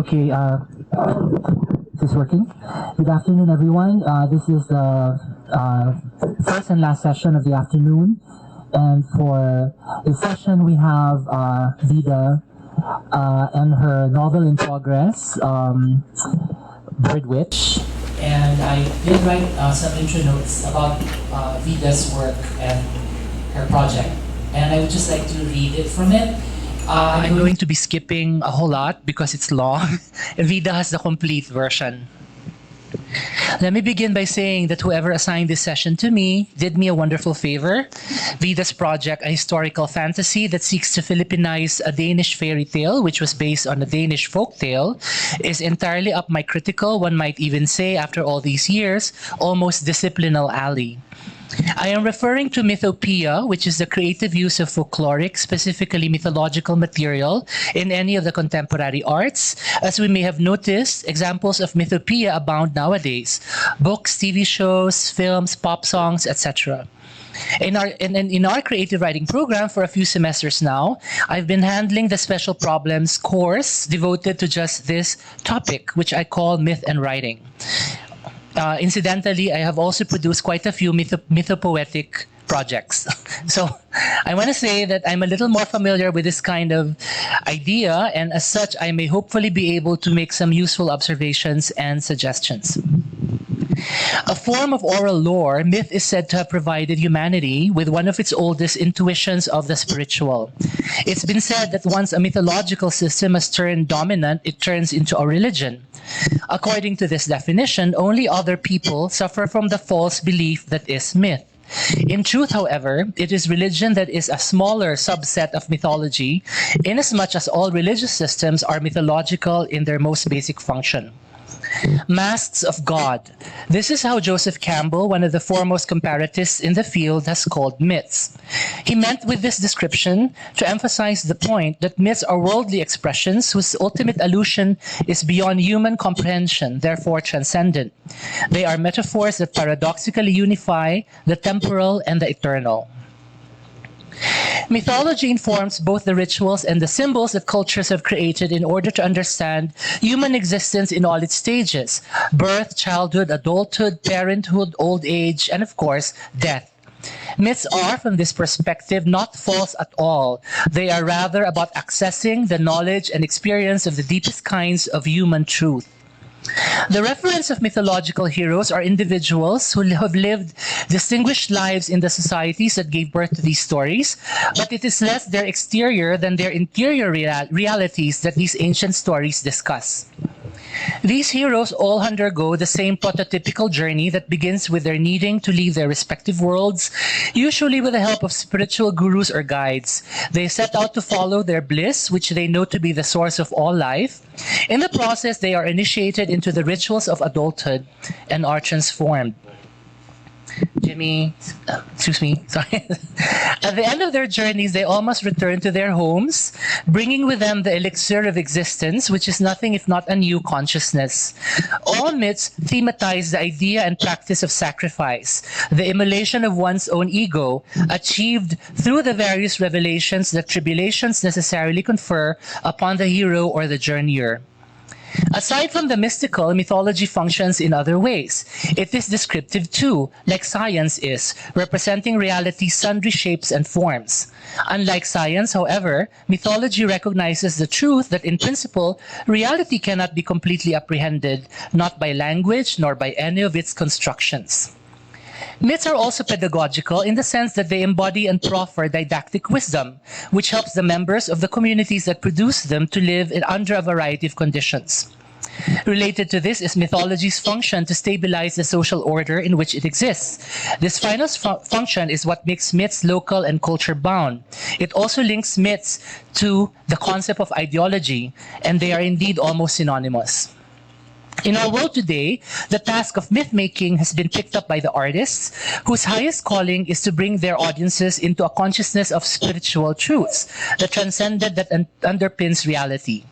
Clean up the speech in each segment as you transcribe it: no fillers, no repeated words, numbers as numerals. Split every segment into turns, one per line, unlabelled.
Okay, is this working? Good afternoon, everyone. This is the first and last session of the afternoon. And for this session, we have Vida and her novel in progress, Birdwitch. And I did write some intro notes about Vida's work and her project. And I would just like to read it from it. I'm going to be skipping a whole lot because it's long. Vida has the complete version. Let me begin by saying that whoever assigned this session to me did me a wonderful favor. Vida's project, a historical fantasy that seeks to Philippinize a Danish fairy tale, which was based on a Danish folk tale, is entirely up my critical, one might even say after all these years, almost disciplinal alley. I am referring to mythopoeia, which is the creative use of folkloric, specifically mythological material in any of the contemporary arts. As we may have noticed, examples of mythopoeia abound nowadays. Books, TV shows, films, pop songs, etc. In our creative writing program for a few semesters now, I've been handling the special problems course devoted to just this topic, which I call myth and writing. Incidentally, I have also produced quite a few mythopoetic projects. So I want to say that I'm a little more familiar with this kind of idea, and as such, I may hopefully be able to make some useful observations and suggestions. A form of oral lore, myth is said to have provided humanity with one of its oldest intuitions of the spiritual. It's been said that once a mythological system has turned dominant, it turns into a religion. According to this definition, only other people suffer from the false belief that is myth. In truth, however, it is religion that is a smaller subset of mythology, inasmuch as all religious systems are mythological in their most basic function. Masks of God. This is how Joseph Campbell, one of the foremost comparatists in the field, has called myths. He meant with this description to emphasize the point that myths are worldly expressions whose ultimate allusion is beyond human comprehension, therefore transcendent. They are metaphors that paradoxically unify the temporal and the eternal. Mythology informs both the rituals and the symbols that cultures have created in order to understand human existence in all its stages: birth, childhood, adulthood, parenthood, old age, and of course, death. Myths are, from this perspective, not false at all. They are rather about accessing the knowledge and experience of the deepest kinds of human truth. The reference of mythological heroes are individuals who have lived distinguished lives in the societies that gave birth to these stories, but it is less their exterior than their interior realities that these ancient stories discuss. These heroes all undergo the same prototypical journey that begins with their needing to leave their respective worlds, usually with the help of spiritual gurus or guides. They set out to follow their bliss, which they know to be the source of all life. In the process, they are initiated into the rituals of adulthood and are transformed. Sorry. At the end of their journeys, they all must return to their homes, bringing with them the elixir of existence, which is nothing if not a new consciousness. All myths thematize the idea and practice of sacrifice, the immolation of one's own ego, achieved through the various revelations that tribulations necessarily confer upon the hero or the journeyer. Aside from the mystical, mythology functions in other ways. It is descriptive too, like science is, representing reality's sundry shapes and forms. Unlike science, however, mythology recognizes the truth that in principle, reality cannot be completely apprehended, not by language nor by any of its constructions. Myths are also pedagogical in the sense that they embody and proffer didactic wisdom, which helps the members of the communities that produce them to live under a variety of conditions. Related to this is mythology's function to stabilize the social order in which it exists. This final function is what makes myths local and culture-bound. It also links myths to the concept of ideology, and they are indeed almost synonymous. In our world today, the task of myth-making has been picked up by the artists, whose highest calling is to bring their audiences into a consciousness of spiritual truths, the transcendent that underpins reality.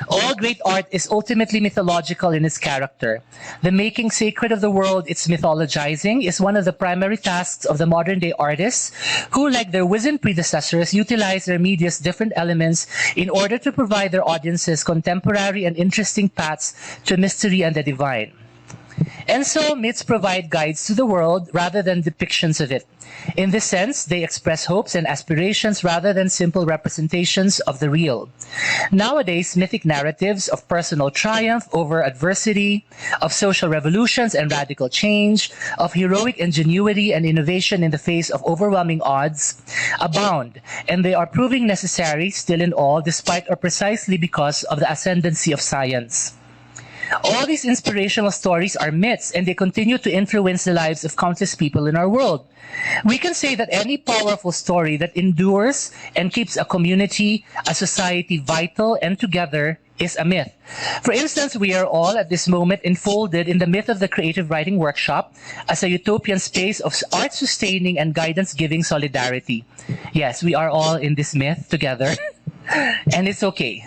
All great art is ultimately mythological in its character. The making sacred of the world, its mythologizing, is one of the primary tasks of the modern-day artists who, like their wizened predecessors, utilize their media's different elements in order to provide their audiences contemporary and interesting paths to mystery and the divine. And so, myths provide guides to the world rather than depictions of it. In this sense, they express hopes and aspirations rather than simple representations of the real. Nowadays, mythic narratives of personal triumph over adversity, of social revolutions and radical change, of heroic ingenuity and innovation in the face of overwhelming odds, abound, and they are proving necessary still in all, despite or precisely because of the ascendancy of science. All these inspirational stories are myths, and they continue to influence the lives of countless people in our world. We can say that any powerful story that endures and keeps a community, a society vital and together is a myth. For instance, we are all at this moment enfolded in the myth of the creative writing workshop as a utopian space of art-sustaining and guidance-giving solidarity. Yes, we are all in this myth together, and it's okay.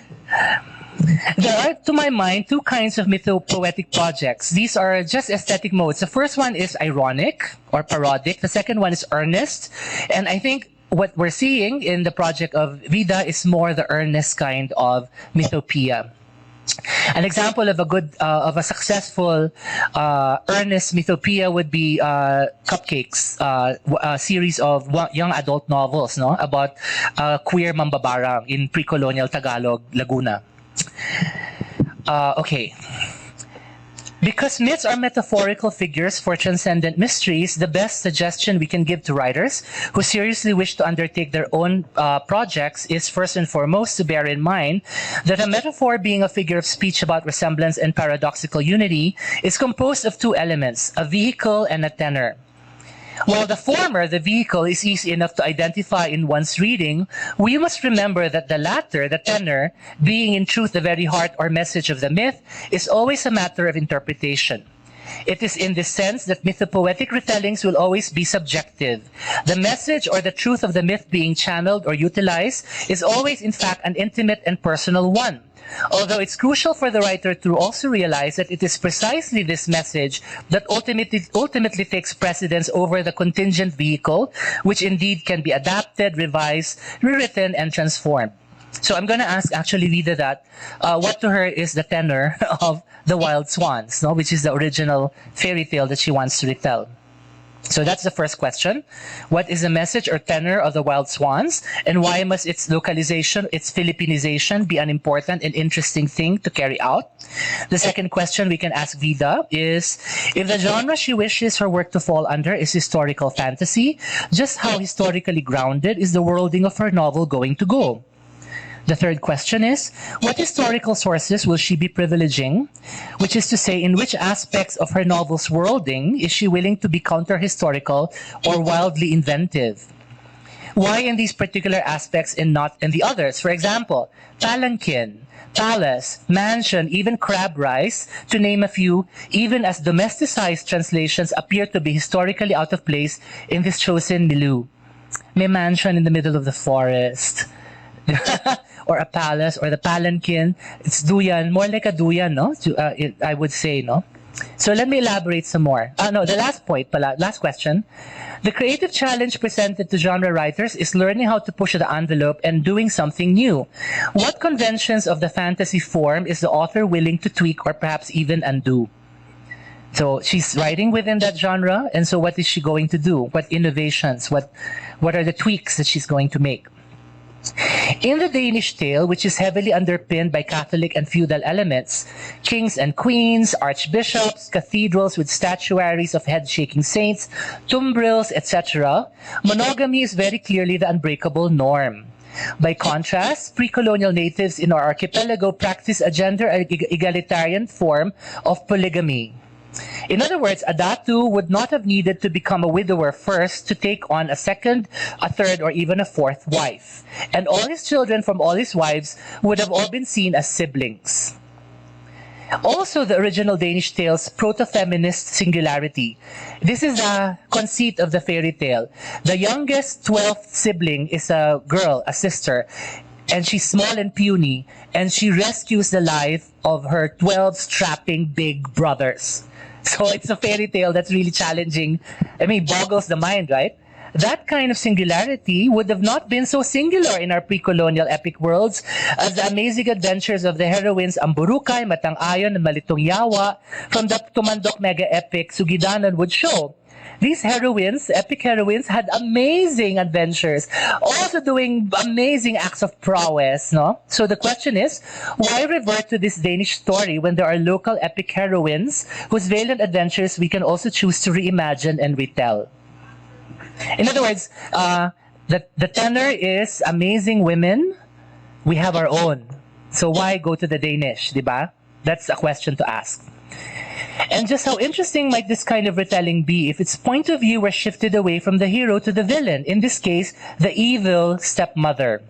There are, to my mind, two kinds of mythopoetic projects. These are just aesthetic modes. The first one is ironic or parodic. The second one is earnest. And I think what we're seeing in the project of Vida is more the earnest kind of mythopoeia. An example of a successful earnest mythopoeia would be Cupcakes, a series of young adult novels, no, about queer mambabarang in pre-colonial Tagalog, Laguna. Okay. Because myths are metaphorical figures for transcendent mysteries, the best suggestion we can give to writers who seriously wish to undertake their own projects is first and foremost to bear in mind that a metaphor, being a figure of speech about resemblance and paradoxical unity, is composed of two elements, a vehicle and a tenor. While the former, the vehicle, is easy enough to identify in one's reading, we must remember that the latter, the tenor, being in truth the very heart or message of the myth, is always a matter of interpretation. It is in this sense that mythopoetic retellings will always be subjective. The message or the truth of the myth being channeled or utilized is always, in fact, an intimate and personal one. Although it's crucial for the writer to also realize that it is precisely this message that ultimately takes precedence over the contingent vehicle, which indeed can be adapted, revised, rewritten, and transformed. So I'm going to ask actually Vida that what to her is the tenor of The Wild Swans, no? Which is the original fairy tale that she wants to retell. So that's the first question. What is the message or tenor of The Wild Swans, and why must its localization, its Filipinization be an important and interesting thing to carry out? The second question we can ask Vida is, if the genre she wishes her work to fall under is historical fantasy, just how historically grounded is the worlding of her novel going to go? The third question is, what historical sources will she be privileging? Which is to say, in which aspects of her novel's worlding is she willing to be counter-historical or wildly inventive? Why in these particular aspects and not in the others? For example, palanquin, palace, mansion, even crab rice, to name a few, even as domesticized translations appear to be historically out of place in this chosen milieu. May mansion in the middle of the forest. Or a palace, or the palanquin. It's duyan, more like a duyan, no? I would say, no? So let me elaborate some more. The last point, last question. The creative challenge presented to genre writers is learning how to push the envelope and doing something new. What conventions of the fantasy form is the author willing to tweak or perhaps even undo? So she's writing within that genre, and so what is she going to do? What innovations? What are the tweaks that she's going to make? In the Danish tale, which is heavily underpinned by Catholic and feudal elements, kings and queens, archbishops, cathedrals with statuaries of head-shaking saints, tumbrils, etc., monogamy is very clearly the unbreakable norm. By contrast, pre-colonial natives in our archipelago practice a gender-egalitarian form of polygamy. In other words, a datu would not have needed to become a widower first to take on a second, a third, or even a fourth wife. And all his children from all his wives would have all been seen as siblings. Also, the original Danish tale's proto-feminist singularity. This is the conceit of the fairy tale. The youngest 12th sibling is a girl, a sister. and she's small and puny, and she rescues the life of her 12 strapping big brothers. So it's a fairy tale that's really challenging. I mean, boggles the mind, right? That kind of singularity would have not been so singular in our pre-colonial epic worlds as the amazing adventures of the heroines Amburukay, Matang-Ayon, and Malitong Yawa from the Tumandok mega epic Sugidanon would show. These heroines, epic heroines, had amazing adventures, also doing amazing acts of prowess, no? So the question is, why revert to this Danish story when there are local epic heroines whose valiant adventures we can also choose to reimagine and retell? In other words, the tenor is amazing women, we have our own. So why go to the Danish, diba? That's a question to ask. And just how interesting might this kind of retelling be if its point of view were shifted away from the hero to the villain, in this case, the evil stepmother.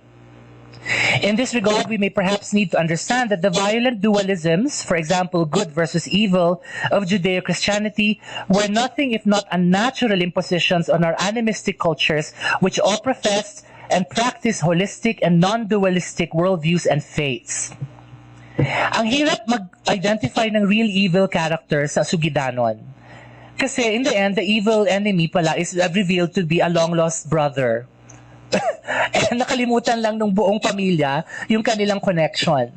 In this regard, we may perhaps need to understand that the violent dualisms, for example, good versus evil, of Judeo-Christianity were nothing if not unnatural impositions on our animistic cultures, which all professed and practiced holistic and non-dualistic worldviews and faiths. Ang hirap mag-identify ng real evil character sa Sugidanon. Kasi in the end, the evil enemy pala is revealed to be a long-lost brother. And nakalimutan lang ng buong pamilya yung kanilang connection.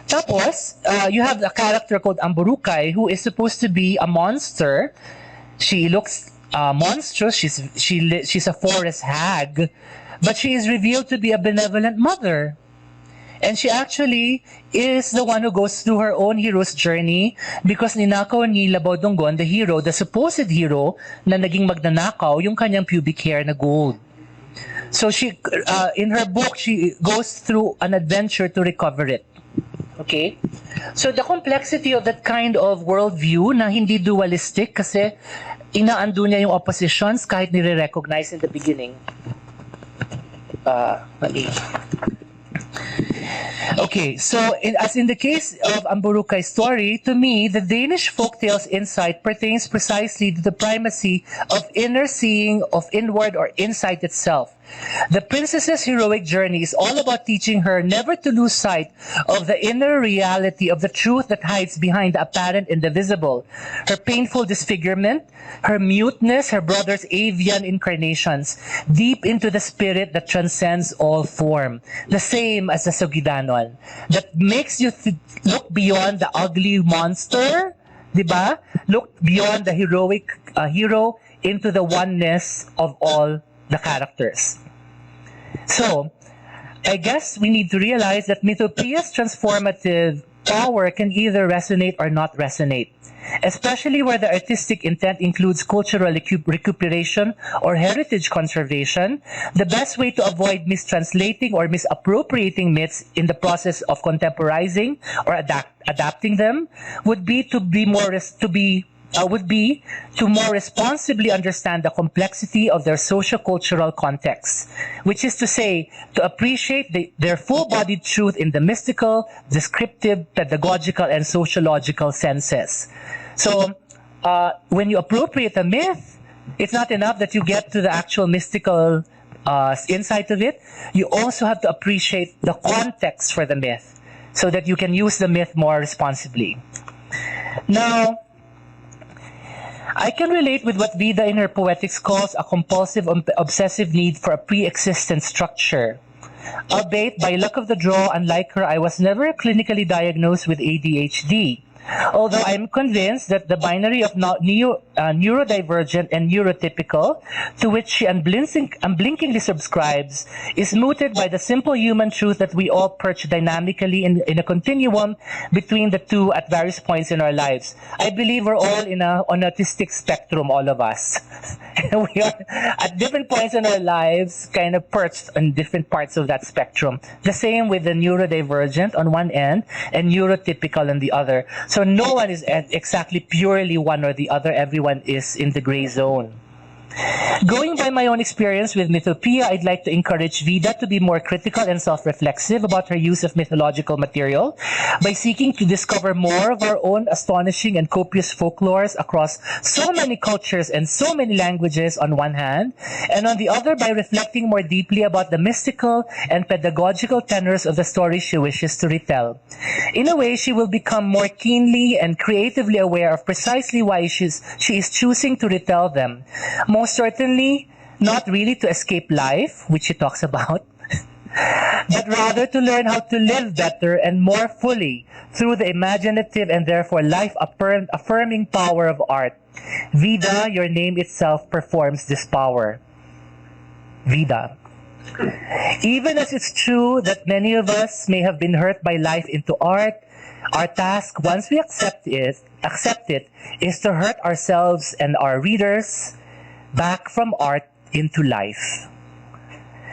Tapos, you have a character called Amburukay who is supposed to be a monster. She looks monstrous. She's a forest hag. But she is revealed to be a benevolent mother. And she actually is the one who goes through her own hero's journey because ninakaw ni Labaw Donggon, the hero, the supposed hero, na naging magnanakaw yung kanyang pubic hair na gold. So she, in her book, she goes through an adventure to recover it. Okay? So the complexity of that kind of worldview na hindi dualistic kasi inaando niya yung oppositions kahit nire-recognize in the beginning. Okay, so as in the case of Amburukay's story, to me, the Danish folktale's insight pertains precisely to the primacy of inner seeing, of inward or insight itself. The princess's heroic journey is all about teaching her never to lose sight of the inner reality of the truth that hides behind the apparent and the visible. Her painful disfigurement, her muteness, her brother's avian incarnations, deep into the spirit that transcends all form. The same as the Sugidanon. That makes you look beyond the ugly monster, diba? Look beyond the heroic hero into the oneness of all the characters. So, I guess we need to realize that mythopoeia's transformative power can either resonate or not resonate, especially where the artistic intent includes cultural recuperation or heritage conservation. The best way to avoid mistranslating or misappropriating myths in the process of contemporizing or adapting them would be to more responsibly understand the complexity of their socio-cultural context, which is to say, to appreciate their full-bodied truth in the mystical, descriptive, pedagogical, and sociological senses. So, when you appropriate a myth, it's not enough that you get to the actual mystical insight of it. You also have to appreciate the context for the myth so that you can use the myth more responsibly. Now, I can relate with what Vida in her Poetics calls a compulsive, obsessive need for a pre-existent structure. Albeit, by luck of the draw, unlike her, I was never clinically diagnosed with ADHD. Although I'm convinced that the binary of neurodivergent and neurotypical, to which she unblinkingly subscribes, is mooted by the simple human truth that we all perch dynamically in a continuum between the two at various points in our lives. I believe we're all on an autistic spectrum, all of us. We are at different points in our lives, kind of perched on different parts of that spectrum. The same with the neurodivergent on one end and neurotypical on the other. So no one is exactly purely one or the other. Everyone is in the gray zone. Going by my own experience with mythopoeia, I'd like to encourage Vida to be more critical and self-reflexive about her use of mythological material by seeking to discover more of our own astonishing and copious folklores across so many cultures and so many languages on one hand, and on the other by reflecting more deeply about the mystical and pedagogical tenors of the stories she wishes to retell. In a way, she will become more keenly and creatively aware of precisely why she is choosing to retell them. Most certainly, not really to escape life, which she talks about, but rather to learn how to live better and more fully through the imaginative and therefore life-affirming power of art. Vida, your name itself performs this power. Vida. Even as it's true that many of us may have been hurt by life into art, our task, once we accept it, is to hurt ourselves and our readers back from art into life.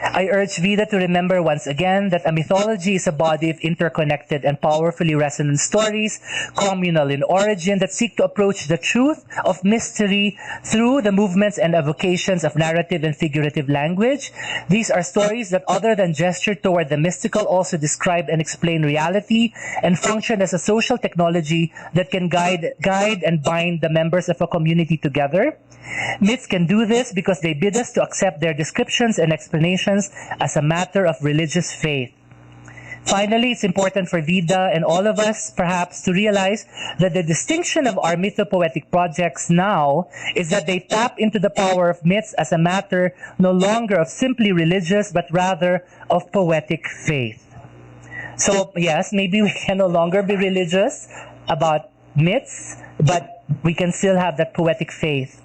I urge Vida to remember once again that a mythology is a body of interconnected and powerfully resonant stories, communal in origin, that seek to approach the truth of mystery through the movements and evocations of narrative and figurative language. These are stories that, other than gesture toward the mystical, also describe and explain reality and function as a social technology that can guide and bind the members of a community together. Myths can do this because they bid us to accept their descriptions and explanations as a matter of religious faith. Finally, it's important for Vida and all of us, perhaps, to realize that the distinction of our mythopoetic projects now is that they tap into the power of myths as a matter no longer of simply religious, but rather of poetic faith. So, yes, maybe we can no longer be religious about myths, but we can still have that poetic faith.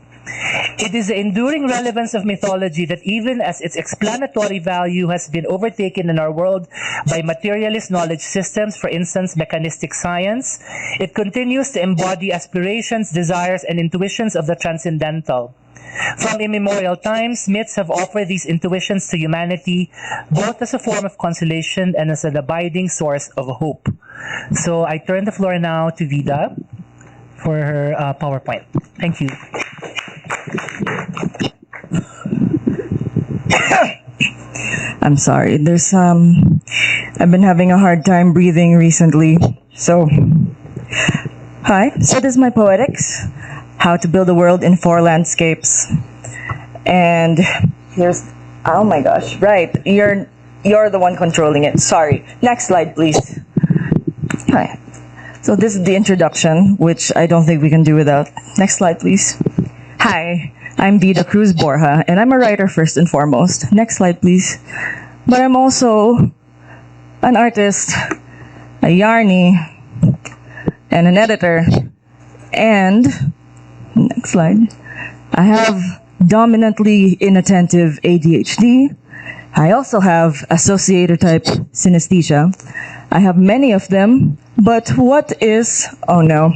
It is the enduring relevance of mythology that, even as its explanatory value has been overtaken in our world by materialist knowledge systems, for instance, mechanistic science, it continues to embody aspirations, desires, and intuitions of the transcendental. From immemorial times, myths have offered these intuitions to humanity, both as a form of consolation and as an abiding source of hope. So I turn the floor now to Vida for her PowerPoint. Thank you.
I'm sorry. I've been having a hard time breathing recently. So, hi. So this is my poetics. How to build a world in 4 landscapes. And here's, oh my gosh, right. You're the one controlling it. Sorry. Next slide, please. Hi. So this is the introduction, which I don't think we can do without. Next slide, please. Hi, I'm Vida Cruz Borja, and I'm a writer first and foremost. Next slide, please. But I'm also an artist, a yarnie, and an editor. And, next slide, I have dominantly inattentive ADHD. I also have associator type synesthesia. I have many of them, but oh no,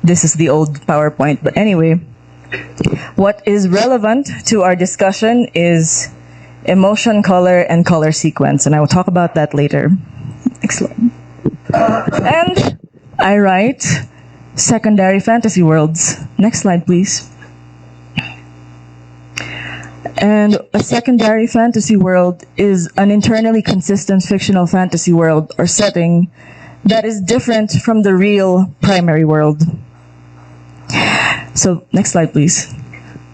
this is the old PowerPoint, but anyway, what is relevant to our discussion is emotion, color, and color sequence, and I will talk about that later. Next slide. And I write secondary fantasy worlds. Next slide, please. And a secondary fantasy world is an internally consistent fictional fantasy world or setting that is different from the real primary world. So, next slide, please.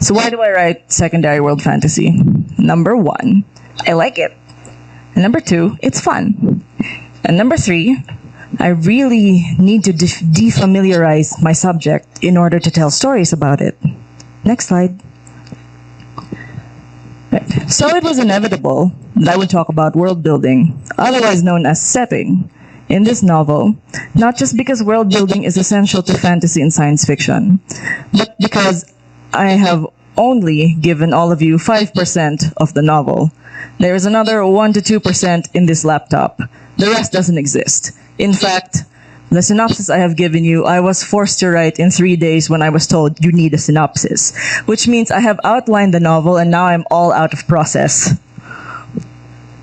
So why do I write secondary world fantasy? Number 1, I like it. And number 2, it's fun. And number 3, I really need to defamiliarize my subject in order to tell stories about it. Next slide. Right. So it was inevitable that I would talk about world building, otherwise known as setting, in this novel, not just because world building is essential to fantasy and science fiction, but because I have only given all of you 5% of the novel. There is another 1 to 2% in this laptop. The rest doesn't exist. In fact, the synopsis I have given you, I was forced to write in 3 days when I was told you need a synopsis, which means I have outlined the novel and now I'm all out of process.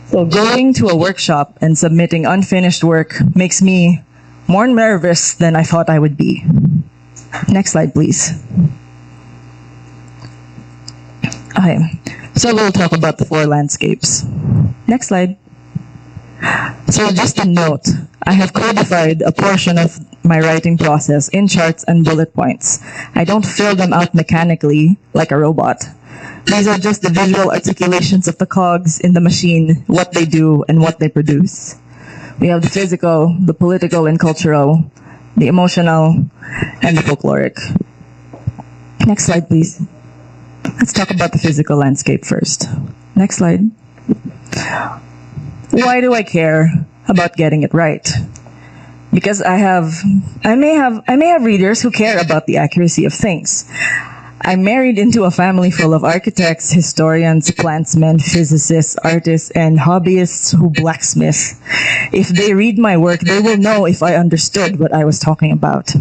So going to a workshop and submitting unfinished work makes me more nervous than I thought I would be. Next slide, please. Okay, so we'll talk about the four landscapes. Next slide. So just a note, I have codified a portion of my writing process in charts and bullet points. I don't fill them out mechanically like a robot. These are just the visual articulations of the cogs in the machine, what they do and what they produce. We have the physical, the political and cultural, the emotional, and the folkloric. Next slide, please. Let's talk about the physical landscape first. Next slide. Why do I care about getting it right? Because I may have readers who care about the accuracy of things. I'm married into a family full of architects, historians, plantsmen, physicists, artists, and hobbyists who blacksmith. If they read my work, they will know if I understood what I was talking about.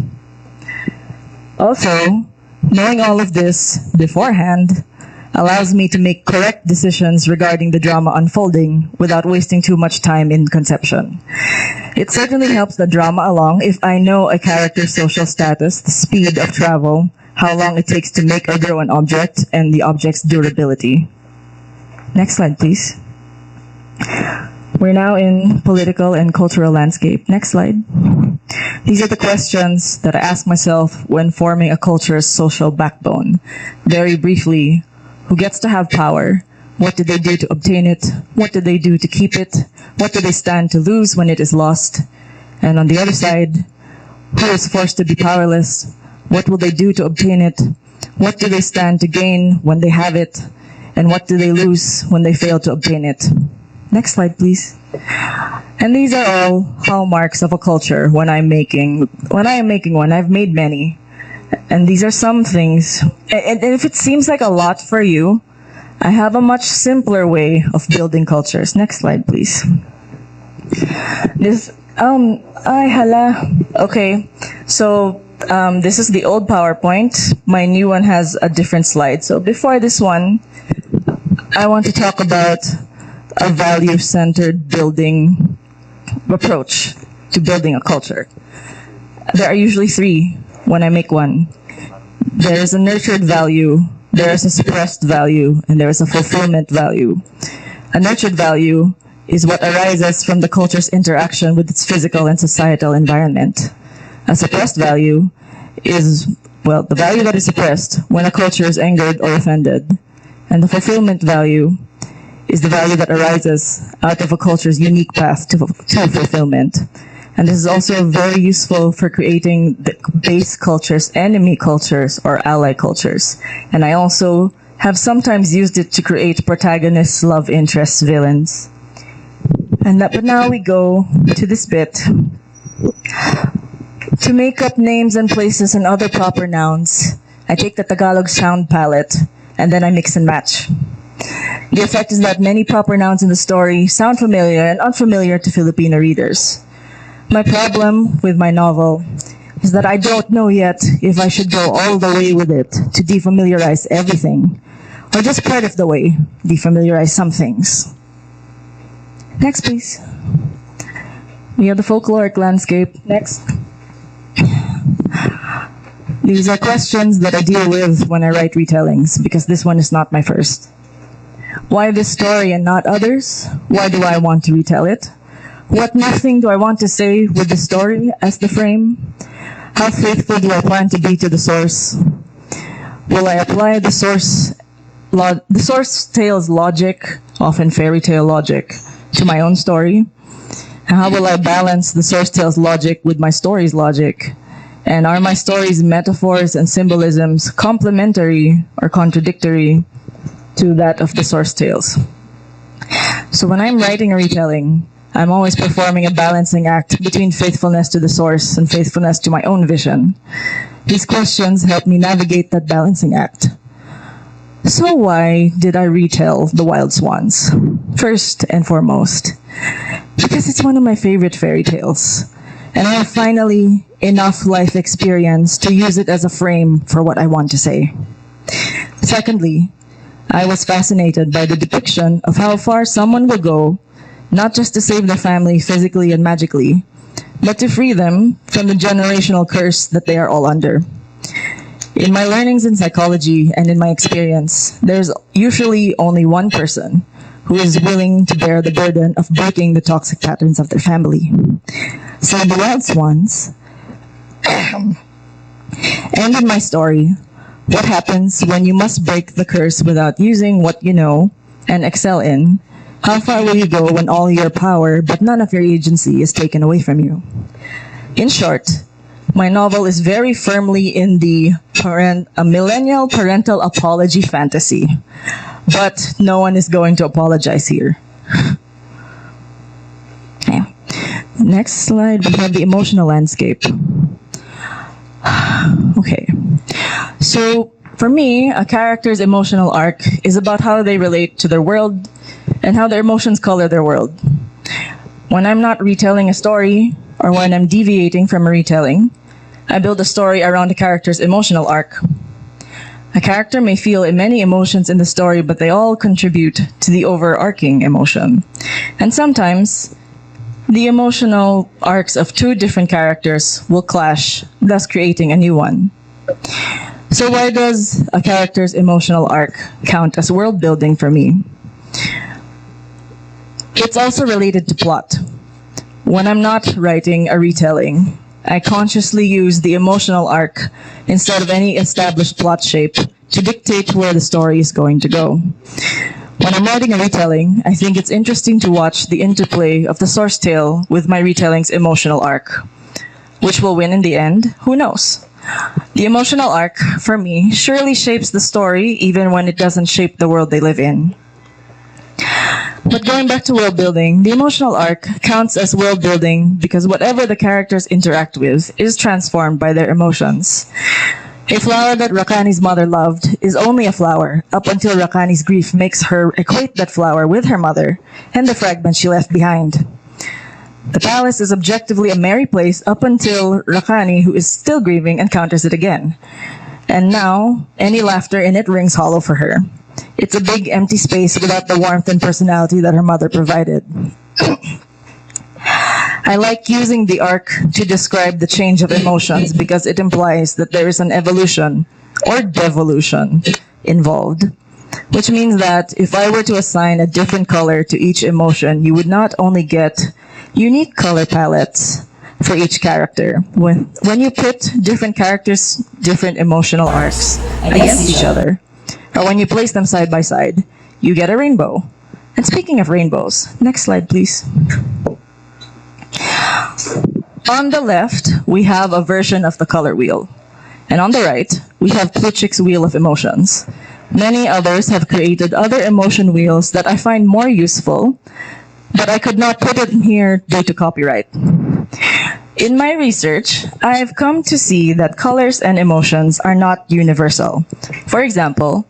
Also, knowing all of this beforehand allows me to make correct decisions regarding the drama unfolding without wasting too much time in conception. It certainly helps the drama along if I know a character's social status, the speed of travel, how long it takes to make or grow an object, and the object's durability. Next slide, please. We're now in political and cultural landscape. Next slide. These are the questions that I ask myself when forming a culture's social backbone. Very briefly, who gets to have power? What do they do to obtain it? What do they do to keep it? What do they stand to lose when it is lost? And on the other side, who is forced to be powerless? What will they do to obtain it? What do they stand to gain when they have it? And what do they lose when they fail to obtain it? Next slide, please. And these are all hallmarks of a culture when I am making one. I've made many. And these are some things. And if it seems like a lot for you, I have a much simpler way of building cultures. Next slide, please. Okay, so this is the old PowerPoint. My new one has a different slide. So before this one, I want to talk about a value-centered building approach to building a culture. There are usually three when I make one. There is a nurtured value, there is a suppressed value, and there is a fulfillment value. A nurtured value is what arises from the culture's interaction with its physical and societal environment. A suppressed value is, well, the value that is suppressed when a culture is angered or offended. And the fulfillment value is the value that arises out of a culture's unique path to fulfillment. And this is also very useful for creating the base cultures, enemy cultures, or ally cultures. And I also have sometimes used it to create protagonists, love interests, villains. But now we go to this bit. To make up names and places and other proper nouns, I take the Tagalog sound palette and then I mix and match. The effect is that many proper nouns in the story sound familiar and unfamiliar to Filipino readers. My problem with my novel is that I don't know yet if I should go all the way with it to defamiliarize everything, or just part of the way, defamiliarize some things. Next, please. We have the folkloric landscape. Next. These are questions that I deal with when I write retellings, because this one is not my first. Why this story and not others? Why do I want to retell it? What new thing do I want to say with the story as the frame? How faithful do I plan to be to the source? Will I apply the source tale's logic, often fairy tale logic, to my own story? And how will I balance the source tale's logic with my story's logic? And are my story's metaphors and symbolisms complementary or contradictory to that of the source tales? So when I'm writing a retelling, I'm always performing a balancing act between faithfulness to the source and faithfulness to my own vision. These questions help me navigate that balancing act. So why did I retell The Wild Swans? First and foremost, because it's one of my favorite fairy tales, and I have finally enough life experience to use it as a frame for what I want to say. Secondly, I was fascinated by the depiction of how far someone will go, not just to save their family physically and magically, but to free them from the generational curse that they are all under. In my learnings in psychology and in my experience, there's usually only one person who is willing to bear the burden of breaking the toxic patterns of their family. So the wild swans. And in my story, what happens when you must break the curse without using what you know and excel in? How far will you go when all your power but none of your agency is taken away from you? In short, my novel is very firmly in the millennial parental apology fantasy. But no one is going to apologize here. Okay. Next slide, we have the emotional landscape. Okay. So, for me, a character's emotional arc is about how they relate to their world and how their emotions color their world. When I'm not retelling a story, or when I'm deviating from a retelling, I build a story around a character's emotional arc. A character may feel many emotions in the story, but they all contribute to the overarching emotion. And sometimes, the emotional arcs of two different characters will clash, thus creating a new one. So why does a character's emotional arc count as world building for me? It's also related to plot. When I'm not writing a retelling, I consciously use the emotional arc instead of any established plot shape to dictate where the story is going to go. When I'm writing a retelling, I think it's interesting to watch the interplay of the source tale with my retelling's emotional arc. Which will win in the end? Who knows? The emotional arc, for me, surely shapes the story even when it doesn't shape the world they live in. But going back to world building, the emotional arc counts as world building because whatever the characters interact with is transformed by their emotions. A flower that Rakani's mother loved is only a flower up until Rakani's grief makes her equate that flower with her mother and the fragment she left behind. The palace is objectively a merry place up until Rakani, who is still grieving, encounters it again. And now, any laughter in it rings hollow for her. It's a big empty space without the warmth and personality that her mother provided. I like using the arc to describe the change of emotions because it implies that there is an evolution or devolution involved. Which means that if I were to assign a different color to each emotion, you would not only get unique color palettes for each character. When you put different characters, different emotional arcs against each other, or when you place them side by side, you get a rainbow. And speaking of rainbows, next slide please. On the left, we have a version of the color wheel. And on the right, we have Plutchik's Wheel of Emotions. Many others have created other emotion wheels that I find more useful, but I could not put it in here due to copyright. In my research, I've come to see that colors and emotions are not universal. For example,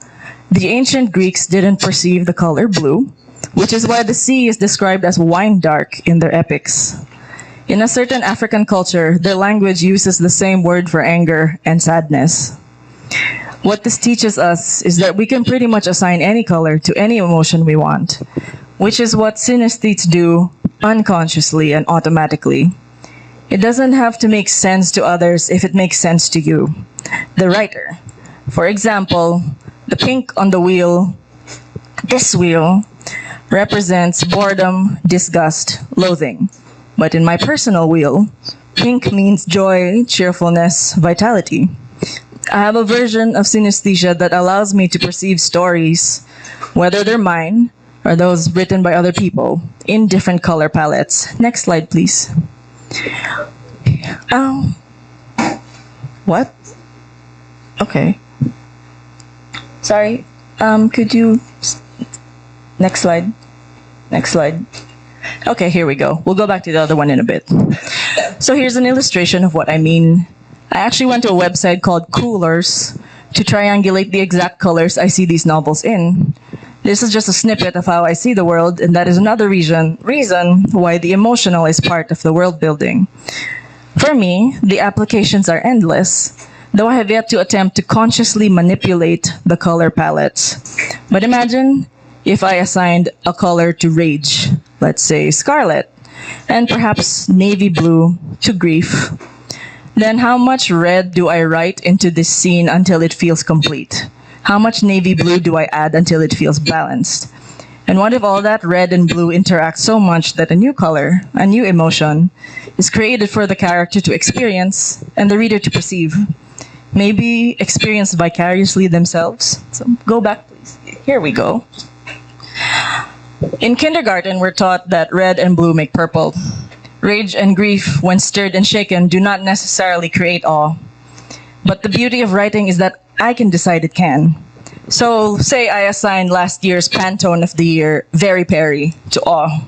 the ancient Greeks didn't perceive the color blue, which is why the sea is described as wine dark in their epics. In a certain African culture, their language uses the same word for anger and sadness. What this teaches us is that we can pretty much assign any color to any emotion we want, which is what synesthetes do unconsciously and automatically. It doesn't have to make sense to others if it makes sense to you, the writer. For example, the pink on the wheel, this wheel, represents boredom, disgust, loathing. But in my personal wheel, pink means joy, cheerfulness, vitality. I have a version of synesthesia that allows me to perceive stories, whether they're mine or those written by other people, in different color palettes. Next slide, please. What? Okay. Sorry. Could you... Next slide. Next slide. Okay, here we go. We'll go back to the other one in a bit. So here's an illustration of what I mean. I actually went to a website called Coolers to triangulate the exact colors I see these novels in. This is just a snippet of how I see the world, and that is another reason why the emotional is part of the world building. For me, the applications are endless, though I have yet to attempt to consciously manipulate the color palettes. But imagine if I assigned a color to rage, let's say scarlet, and perhaps navy blue to grief. Then how much red do I write into this scene until it feels complete? How much navy blue do I add until it feels balanced? And what if all that red and blue interact so much that a new color, a new emotion, is created for the character to experience and the reader to perceive? Maybe experience vicariously themselves? So go back, please. Here we go. In kindergarten, we're taught that red and blue make purple. Rage and grief, when stirred and shaken, do not necessarily create awe. But the beauty of writing is that I can decide it can. So, say I assign last year's Pantone of the Year, Very Perry, to awe.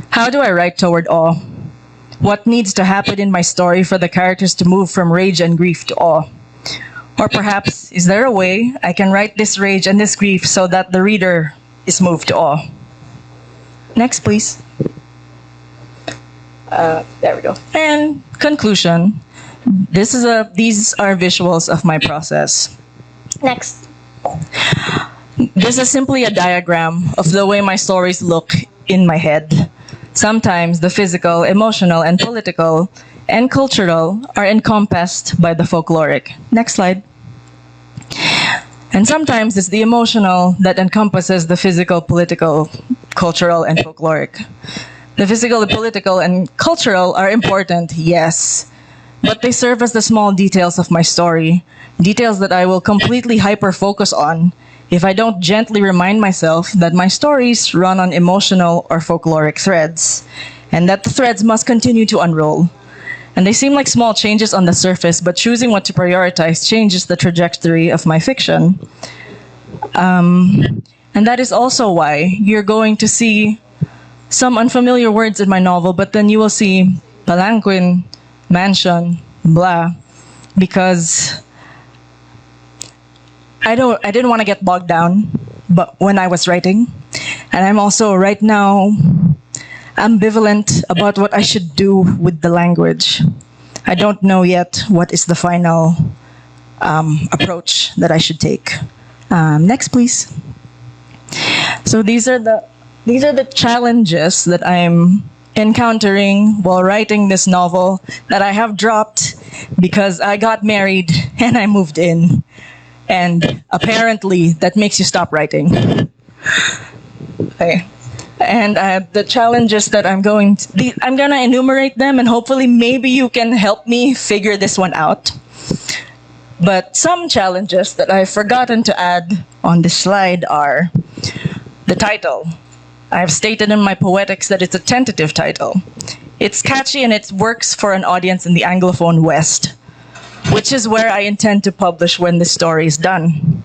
How do I write toward awe? What needs to happen in my story for the characters to move from rage and grief to awe? Or perhaps, is there a way I can write this rage and this grief so that the reader is moved to awe? Next, please. There we go. And conclusion. These are visuals of my process. Next. This is simply a diagram of the way my stories look in my head. Sometimes the physical, emotional, and political, and cultural are encompassed by the folkloric. Next slide. And sometimes it's the emotional that encompasses the physical, political, cultural, and folkloric. The physical, the political, and cultural are important, yes, but they serve as the small details of my story, details that I will completely hyper-focus on if I don't gently remind myself that my stories run on emotional or folkloric threads, and that the threads must continue to unroll. And they seem like small changes on the surface, but choosing what to prioritize changes the trajectory of my fiction. And that is also why you're going to see some unfamiliar words in my novel, but then you will see palanquin, mansion, blah, because I didn't want to get bogged down but when I was writing. And I'm also right now ambivalent about what I should do with the language. I don't know yet what is the final approach that I should take. Next, please. So these are the challenges that I'm encountering while writing this novel that I have dropped because I got married and I moved in. And apparently that makes you stop writing. Okay. And the challenges that I'm gonna enumerate them, and hopefully maybe you can help me figure this one out. But some challenges that I've forgotten to add on this slide are the title. I've stated in my poetics that it's a tentative title. It's catchy and it works for an audience in the Anglophone West, which is where I intend to publish when this story is done.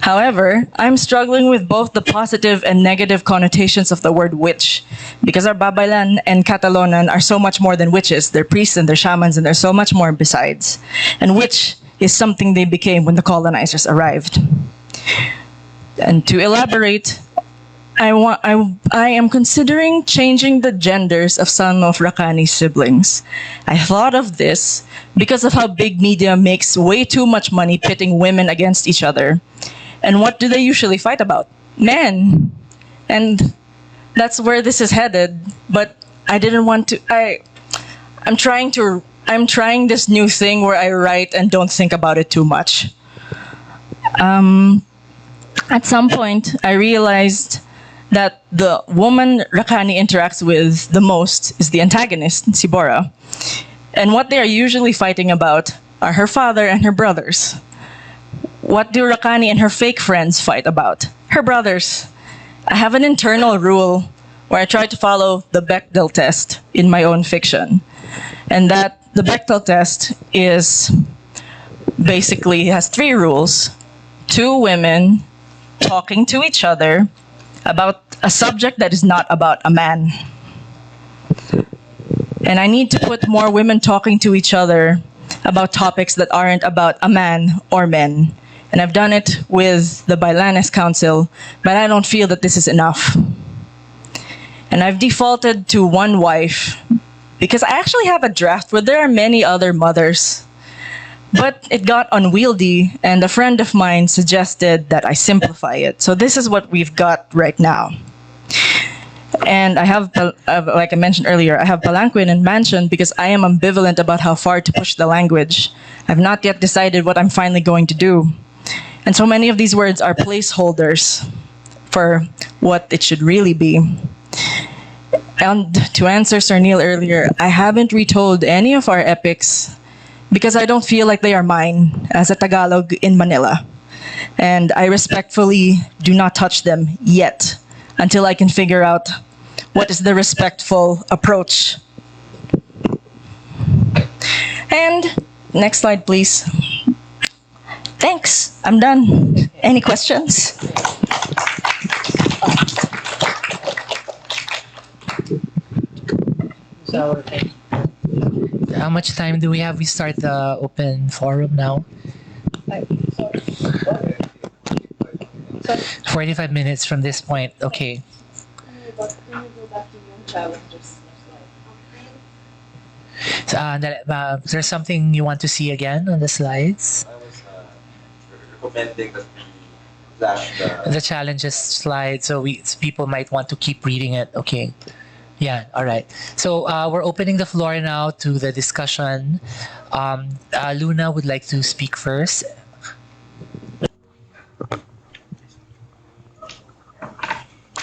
However, I'm struggling with both the positive and negative connotations of the word witch, because our Babaylan and Catalonan are so much more than witches. They're priests and they're shamans and there's so much more besides. And witch is something they became when the colonizers arrived. And to elaborate, I am considering changing the genders of some of Rakani's siblings. I thought of this because of how big media makes way too much money pitting women against each other. And what do they usually fight about? Men. And that's where this is headed. But I didn't want to. I'm trying this new thing where I write and don't think about it too much. At some point, I realized that the woman Rakani interacts with the most is the antagonist, Sibora. And what they are usually fighting about are her father and her brothers. What do Rakani and her fake friends fight about? Her brothers. I have an internal rule where I try to follow the Bechdel test in my own fiction. And that the Bechdel test basically has 3 rules. 2 women talking to each other about a subject that is not about a man. And I need to put more women talking to each other about topics that aren't about a man or men. And I've done it with the Bailanes Council, but I don't feel that this is enough. And I've defaulted to one wife because I actually have a draft where there are many other mothers. But it got unwieldy, and a friend of mine suggested that I simplify it. So this is what we've got right now. And I have, like I mentioned earlier, I have palanquin and mansion because I am ambivalent about how far to push the language. I've not yet decided what I'm finally going to do. And so many of these words are placeholders for what it should really be. And to answer Sir Neil earlier, I haven't retold any of our epics because I don't feel like they are mine as a Tagalog in Manila. And I respectfully do not touch them yet until I can figure out what is the respectful approach. And next slide, please. Thanks, I'm done. Any questions?
So, how much time do we have? We start the open forum now. 45 minutes from this point. Okay. So, there's something you want to see again on the slides?
I was recommending that we flash
The challenges slide, so people might want to keep reading it. Okay. Yeah, all right. So we're opening the floor now to the discussion. Luna would like to speak first.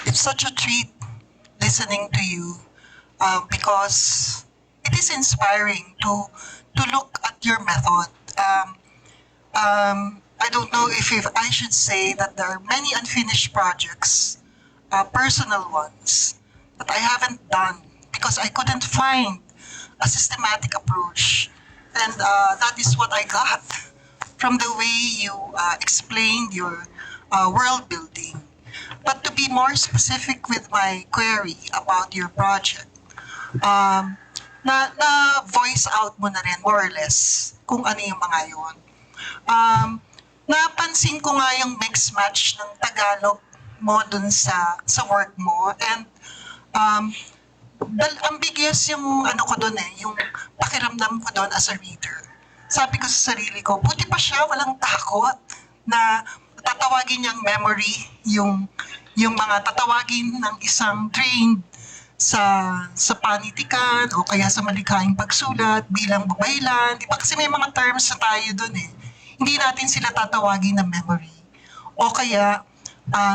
It's such a treat listening to you because it is inspiring to look at your method. I don't know if I should say that there are many unfinished projects, personal ones, that I haven't done because I couldn't find a systematic approach. And that is what I got from the way you explained your world building. But to be more specific with my query about your project, na voice out mo na rin more or less kung ano yung mga yun. Napansin ko nga yung mix match ng Tagalog mo dun sa work mo, and ambiguous yung ano ko dun yung pakiramdam ko dun as a reader. Sabi ko sa sarili ko, buti pa siya walang takot na tatawagin niyang memory yung mga tatawagin ng isang trained sa panitikan o kaya sa malikhaing pagsulat bilang babaylan. Di ba? Kasi may mga terms na tayo dun Hindi natin sila tatawagin ng memory. O kaya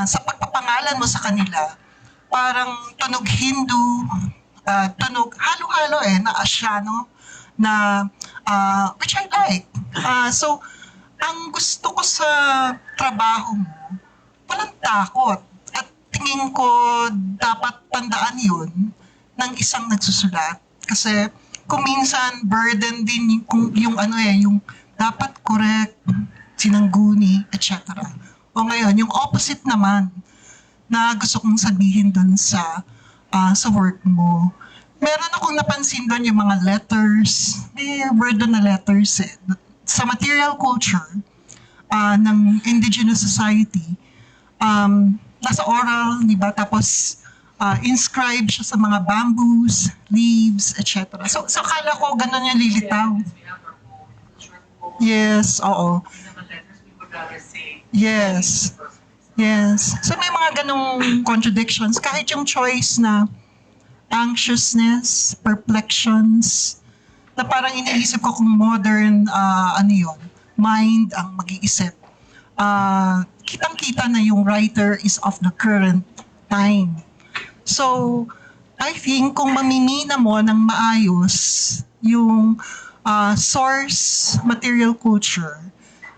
sa pagpapangalan mo sa kanila, parang tunog Hindu, tunog halo-halo na Asyano, na which I like. So, ang gusto ko sa trabaho mo, walang takot. At tingin ko dapat tandaan yun ng isang nagsusulat. Kasi kung minsan burden din yung dapat correct, sinangguni, etc. O ngayon, yung opposite naman na gusto kong sabihin doon sa work mo. Meron akong napansin doon yung mga letters, may word doon na letters sa material culture ng indigenous society, nasa oral, di ba? Tapos inscribed siya sa mga bamboos, leaves, etc. So akala ko ganun yung lilitaw. Yes, oo. Yes. Yes. So may mga ganong contradictions. Kahit yung choice na anxiousness, perplections, na parang iniisip ko kung modern, mind ang mag-iisip. Kitang-kita na yung writer is of the current time. So, I think kung mamimina mo ng maayos yung source material culture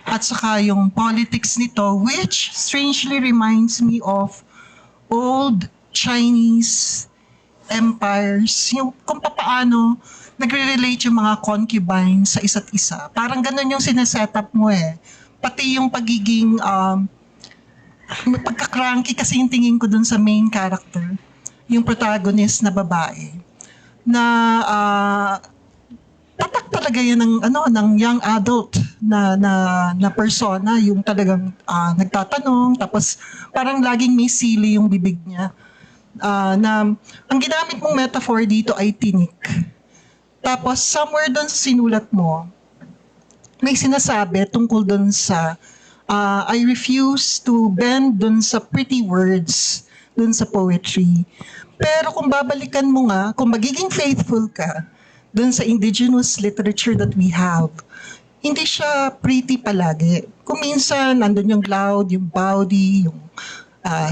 at saka yung politics nito, which strangely reminds me of old Chinese empires, yung kung paano nagre-relate yung mga concubines sa isa't isa. Parang ganun yung sineset-up mo Pati yung pagiging pagka-cranky kasi yung tingin ko dun sa main character, yung protagonist na babae, na tatak talaga yan ng young adult na persona, yung talagang nagtatanong, tapos parang laging may sili yung bibig niya. Na ang ginamit mong metaphor dito ay tinik. Tapos somewhere doon sa sinulat mo, may sinasabi tungkol doon sa I refuse to bend doon sa pretty words dun sa poetry. Pero kung babalikan mo nga, kung magiging faithful ka dun sa indigenous literature that we have, hindi siya pretty palagi. Kung minsan, nandun yung loud, yung bawdy, yung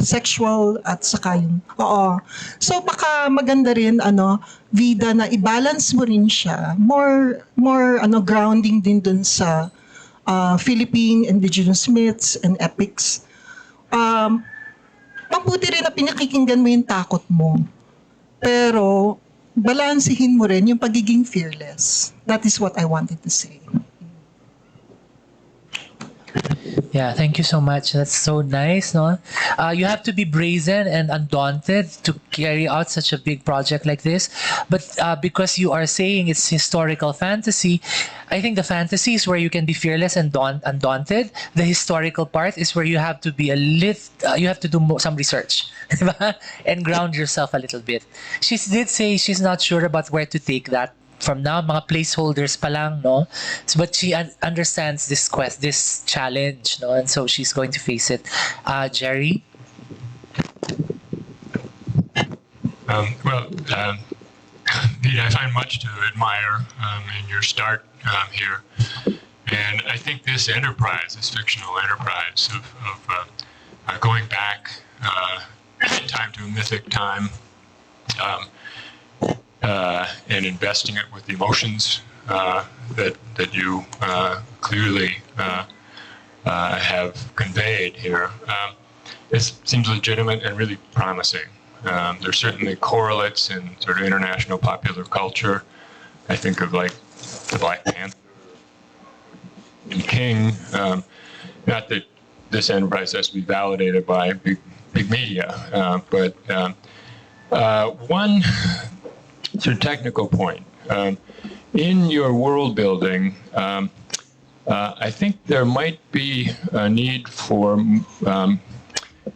sexual, at saka yung, oo. So baka maganda rin, Vida, na i-balance mo rin siya. More grounding din dun sa Philippine indigenous myths and epics. Mabuti rin na pinakikinggan mo yung takot mo. Pero, balansihin mo rin yung pagiging fearless. That is what I wanted to say.
Yeah, thank you so much. That's so nice, no? You have to be brazen and undaunted to carry out such a big project like this. But because you are saying it's historical fantasy, I think the fantasy is where you can be fearless and undaunted. The historical part is where you have to be you have to do some research and ground yourself a little bit. She did say she's not sure about where to take that from now, mga placeholders pa lang, no? So, but she understands this challenge, no? And so she's going to face it. Jerry?
Vida, I find much to admire in your start here. And I think this enterprise, this fictional enterprise of going back in time to a mythic time, and investing it with the emotions that you clearly have conveyed here. This seems legitimate and really promising. There's certainly correlates in sort of international popular culture. I think of like the Black Panther and King. Not that this enterprise has to be validated by big media, but one sort of technical point. In your world building, I think there might be a need for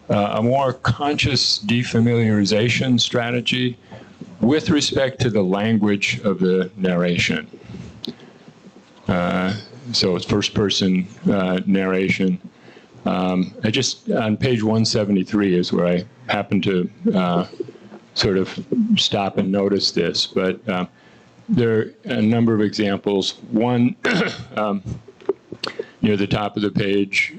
a more conscious defamiliarization strategy with respect to the language of the narration. So it's first-person narration. I just, on page 173 is where I happen to sort of stop and notice this, but there are a number of examples. One, near the top of the page,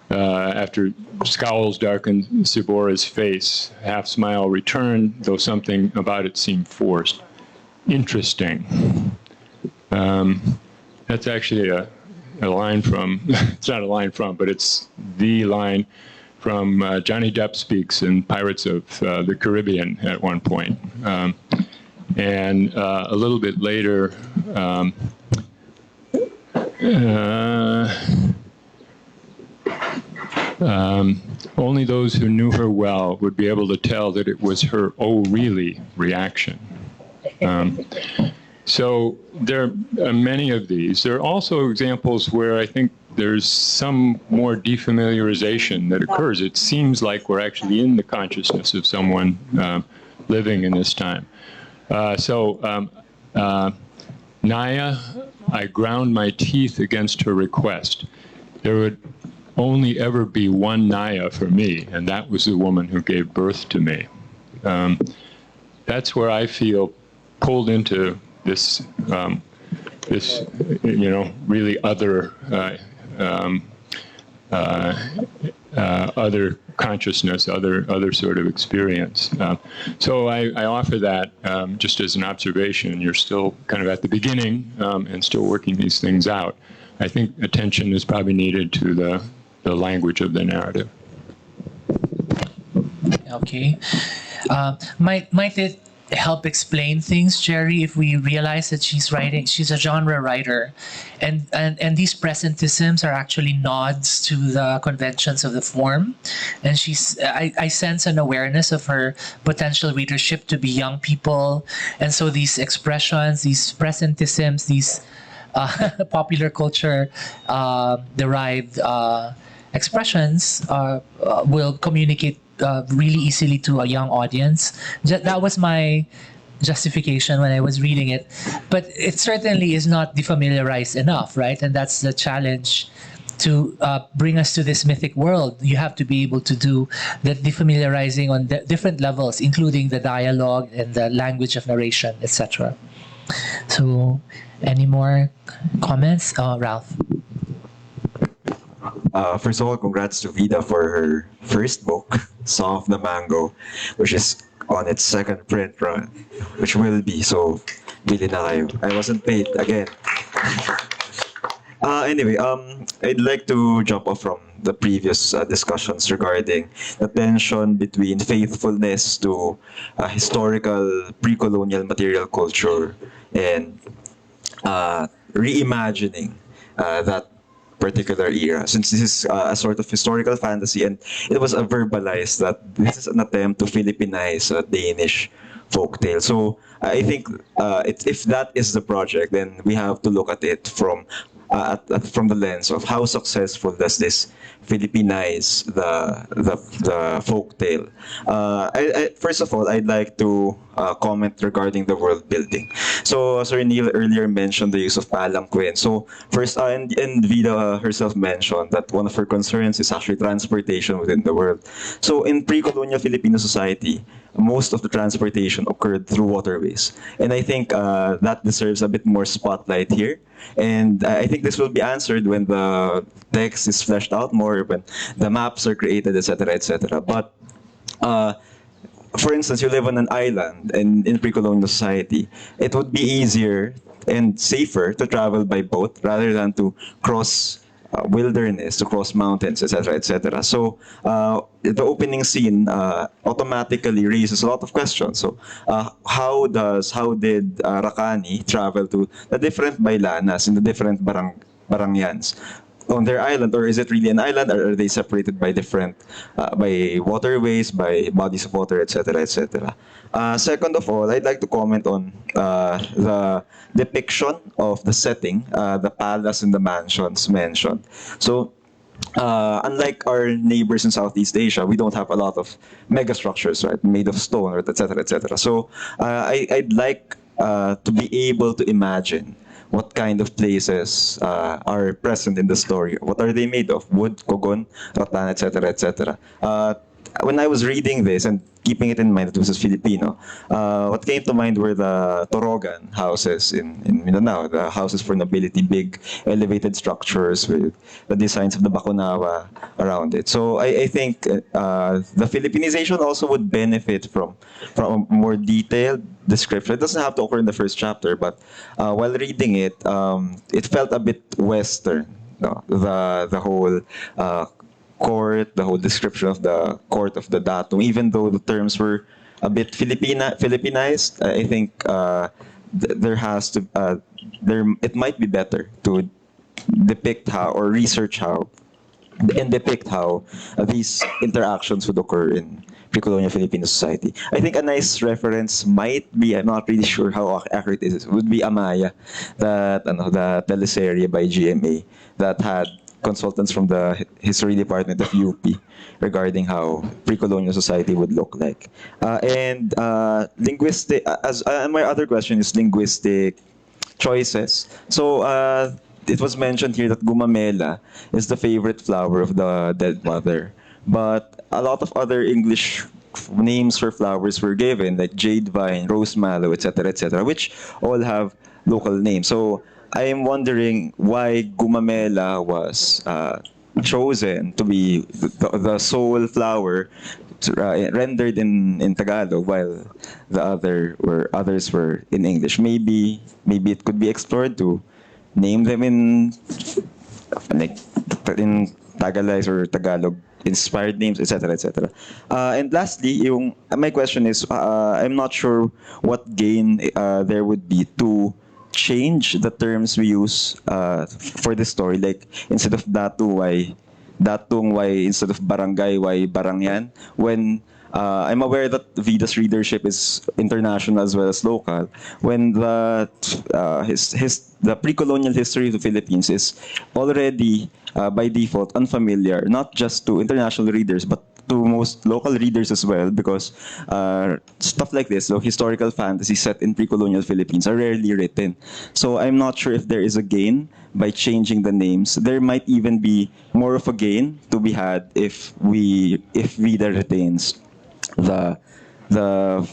after scowls darkened Sibora's face, half smile returned, though something about it seemed forced. Interesting. That's actually a line from, it's not a line from, but it's the line from Johnny Depp speaks in Pirates of the Caribbean at one point. And a little bit later, only those who knew her well would be able to tell that it was her "oh really" reaction. So there are many of these. There are also examples where I think there's some more defamiliarization that occurs. It seems like we're actually in the consciousness of someone living in this time. Naya, I ground my teeth against her request. There would only ever be one Naya for me, and that was the woman who gave birth to me. That's where I feel pulled into this, really other other consciousness, other sort of experience. So I offer that just as an observation. You're still kind of at the beginning and still working these things out. I think attention is probably needed to the language of the narrative.
Okay. Might it help explain things, Jerry, if we realize that she's a genre writer, and these presentisms are actually nods to the conventions of the form, and I sense an awareness of her potential readership to be young people, and so these expressions, these presentisms, these popular culture derived expressions will communicate really easily to a young audience. That was my justification when I was reading it. But it certainly is not defamiliarized enough, right? And that's the challenge to bring us to this mythic world, you have to be able to do the defamiliarizing on different levels, including the dialogue and the language of narration, etc. So, any more comments? Ralph?
First of all, congrats to Vida for her first book, Song of the Mango, which is on its second print run, which will be. So, bili na kayo. I wasn't paid again. Anyway, I'd like to jump off from the previous discussions regarding the tension between faithfulness to historical pre-colonial material culture and reimagining that particular era. Since this is a sort of historical fantasy, and it was verbalized that this is an attempt to Philippinize a Danish folktale. So I think if that is the project, then we have to look at it from the lens of how successful does this Philippinize the folktale. First of all, I'd like to comment regarding the world building. So Sir Neil earlier mentioned the use of palanquin. So first, and Vida herself mentioned that one of her concerns is actually transportation within the world. So in pre-colonial Filipino society, most of the transportation occurred through waterways. And I think that deserves a bit more spotlight here. And I think this will be answered when the text is fleshed out more, when the maps are created, etc., etc. But for instance, you live on an island and in pre-colonial society, it would be easier and safer to travel by boat rather than to cross wilderness, to cross mountains, etc., etc. So the opening scene automatically raises a lot of questions. So how did Rakani travel to the different baylanas in the different barangyans on their island, or is it really an island, or are they separated by different by waterways, by bodies of water, etc., etc.? Second of all, I'd like to comment on the depiction of the setting, the palace and the mansions mentioned. So unlike our neighbors in Southeast Asia, we don't have a lot of megastructures, right, made of stone, or etc., etc. So I'd like to be able to imagine what kind of places are present in the story. What are they made of? Wood, kogon, rattan, etc., etc. When I was reading this and keeping it in mind that this is Filipino, what came to mind were the Torogan houses in Mindanao, the houses for nobility, big elevated structures with the designs of the Bakunawa around it. So I think the Filipinization also would benefit from a more detailed description. It doesn't have to occur in the first chapter, but while reading it, it felt a bit Western. No? The whole court, the whole description of the court of the Datong, even though the terms were a bit Filipinized, I think it might be better to depict how, or research how, and depict how these interactions would occur in pre-colonial Filipino society. I think a nice reference might be, I'm not really sure how accurate it is, would be Amaya, the teleserye by GMA that had consultants from the history department of UP regarding how pre-colonial society would look like. And linguistic, my other question is linguistic choices. So it was mentioned here that gumamela is the favorite flower of the dead mother. But a lot of other English names for flowers were given, like jade vine, rose mallow, etc., which all have local names. So I am wondering why gumamela was chosen to be the sole flower rendered in Tagalog, while the others were in English. Maybe it could be explored to name them in Tagalog or Tagalog inspired names, etc., etc. And lastly, my question is, I'm not sure what gain there would be to change the terms we use for this story. Like, instead of datong, why instead of barangay, why barangyan? When I'm aware that Vida's readership is international as well as local. When the pre-colonial history of the Philippines is already by default unfamiliar, not just to international readers but to most local readers as well, because stuff like this, so historical fantasy set in pre-colonial Philippines, are rarely written. So I'm not sure if there is a gain by changing the names. There might even be more of a gain to be had if Vida retains the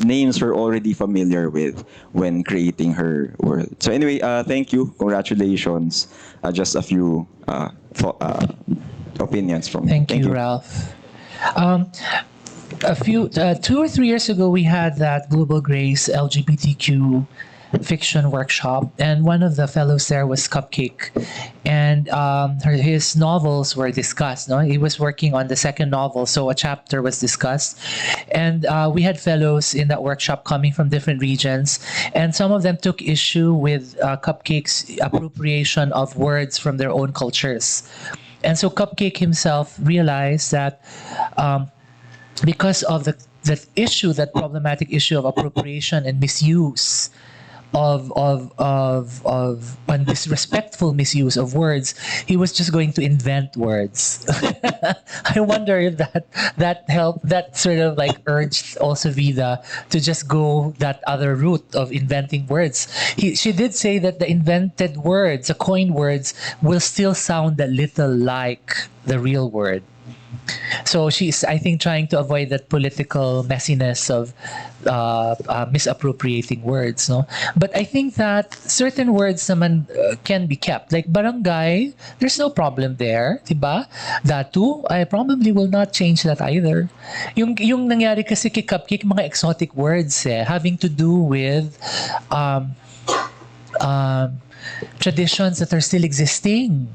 names we're already familiar with when creating her world. So anyway, thank you, congratulations. Just a few opinions from me.
Thank you, Ralph. A few 2 or 3 years ago, we had that Global Grace LGBTQ fiction workshop, and one of the fellows there was Cupcake, and his novels were discussed. No, he was working on the second novel, so a chapter was discussed, and we had fellows in that workshop coming from different regions, and some of them took issue with Cupcake's appropriation of words from their own cultures, and so Cupcake himself realized that because of the that problematic issue of appropriation and misuse of and disrespectful misuse of words, he was just going to invent words. I wonder if that helped, that sort of like urged also Vida to just go that other route of inventing words. She did say that the invented words, the coined words, will still sound a little like the real word. So she's, I think, trying to avoid that political messiness of misappropriating words, no? But I think that certain words naman can be kept. Like barangay, there's no problem there, diba? Datu, I probably will not change that either. Yung nangyari kasi kay Cupcake, mga exotic words having to do with traditions that are still existing,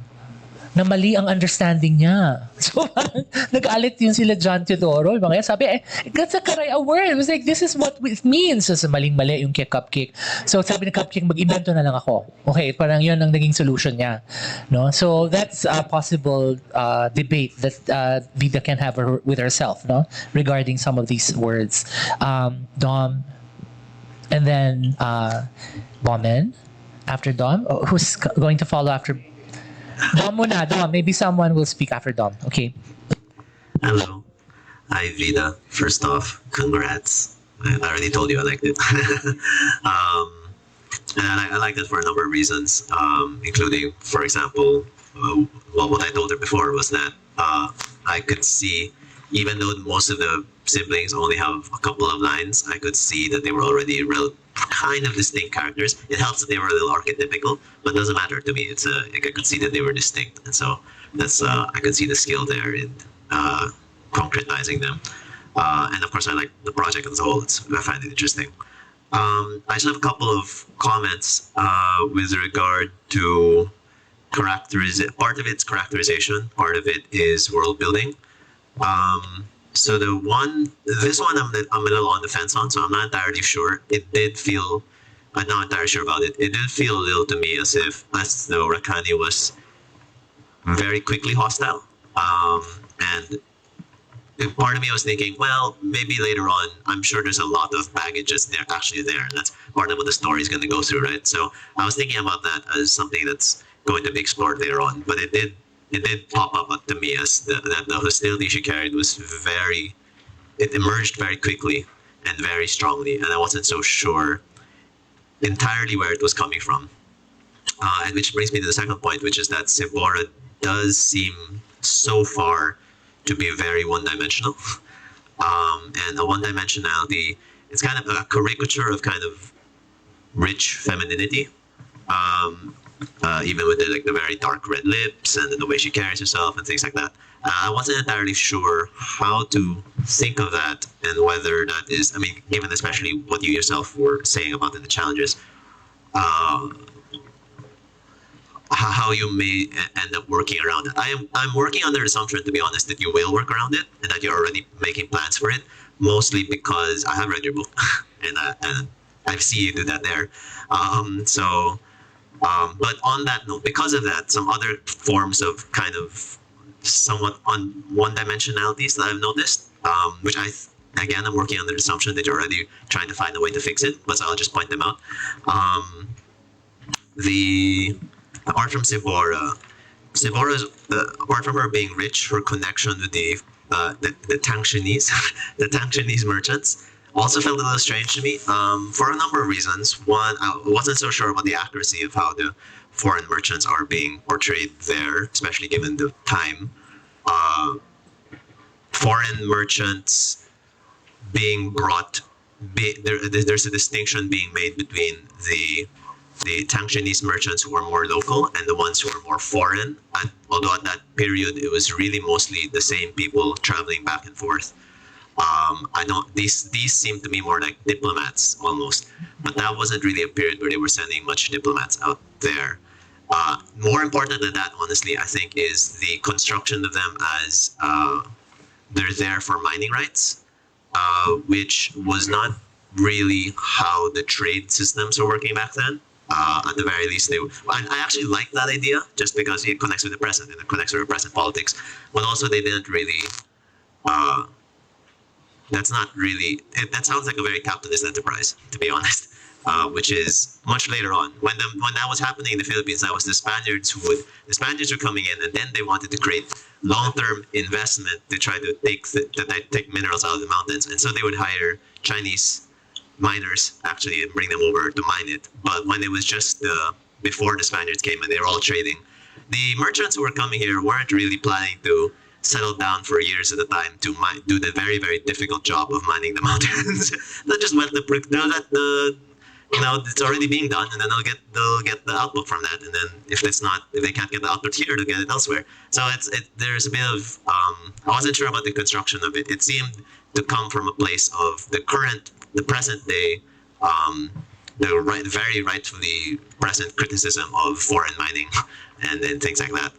na mali ang understanding niya. So, nag-alit yun sila John Teodoro. Yung mga yan, sabi, that's a Karaya word. It was like, this is what it means. So, maling-mali yung kay Cupcake. So, sabi ni Cupcake, mag-invento na lang ako. Okay, parang yun ang naging solution niya. No? So, that's a possible debate that Vida can have with herself, no? Regarding some of these words. Dom, and then Bomen, after Dom. Oh, who's going to follow after Dom muna, Dom. Maybe someone will speak after Dom. Okay.
Hello. Hi, Vida. First off, congrats. I already told you I liked it. And I liked it for a number of reasons, including, for example, what I told her before was that I could see, even though most of the siblings only have a couple of lines, I could see that they were already kind of distinct characters. It helps that they were a little archetypical, but it doesn't matter to me. I could see that they were distinct, and so that's I could see the skill there in concretizing them. And of course, I like the project as a whole. I find it interesting. I just have a couple of comments with regard to part of it's characterization, part of it is world building. So this one I'm a little on the fence on, so I'm not entirely sure. I'm not entirely sure about it. It did feel a little to me as though Rakani was very quickly hostile. And part of me was thinking, well, maybe later on, I'm sure there's a lot of baggage that's actually there, and that's part of what the story is going to go through, right? So I was thinking about that as something that's going to be explored later on, but it did pop up to me as that the hostility she carried was it emerged very quickly and very strongly, and I wasn't so sure entirely where it was coming from. And which brings me to the second point, which is that Sebora does seem so far to be very one-dimensional. And the one-dimensionality, it's kind of a caricature of kind of rich femininity. Even with the very dark red lips and the way she carries herself and things like that. I wasn't entirely sure how to think of that and whether that is, I mean, given especially what you yourself were saying about the challenges, how you may end up working around it. I'm working under the assumption, to be honest, that you will work around it and that you're already making plans for it, mostly because I have read your book and I see you do that there. But on that note, because of that, some other forms of kind of somewhat on one-dimensionalities that I've noticed, which again, I'm working under the assumption that you're already trying to find a way to fix it, but so I'll just point them out. Apart from Sebora, apart from her being rich, her connection with the the Tangchinese, the Tangchinese merchants also felt a little strange to me for a number of reasons. One, I wasn't so sure about the accuracy of how the foreign merchants are being portrayed there, especially given the time. Foreign merchants being brought, there's a distinction being made between the Tangchinese merchants who are more local and the ones who are more foreign. And although at that period it was really mostly the same people traveling back and forth. These seem to me more like diplomats almost, but that wasn't really a period where they were sending much diplomats out there. More important than that, honestly, I think, is the construction of them as they're there for mining rights, which was not really how the trade systems were working back then. At the very least, I actually like that idea just because it connects with the present and it connects with the present politics. But also, they didn't really. That's not really. That sounds like a very capitalist enterprise, to be honest. Which is much later on. When that was happening in the Philippines, that was the Spaniards were coming in, and then they wanted to create long-term investment to try to take minerals out of the mountains, and so they would hire Chinese miners actually and bring them over to mine it. But when it was just before the Spaniards came and they were all trading, the merchants who were coming here weren't really planning to settle down for years at a time to do the very, very difficult job of mining the mountains. They just went it's already being done, and then they'll get the output from that. And then if they can't get the output here, they'll get it elsewhere. So there's a bit of I wasn't sure about the construction of it. It seemed to come from a place of the present day, very rightfully present criticism of foreign mining and things like that.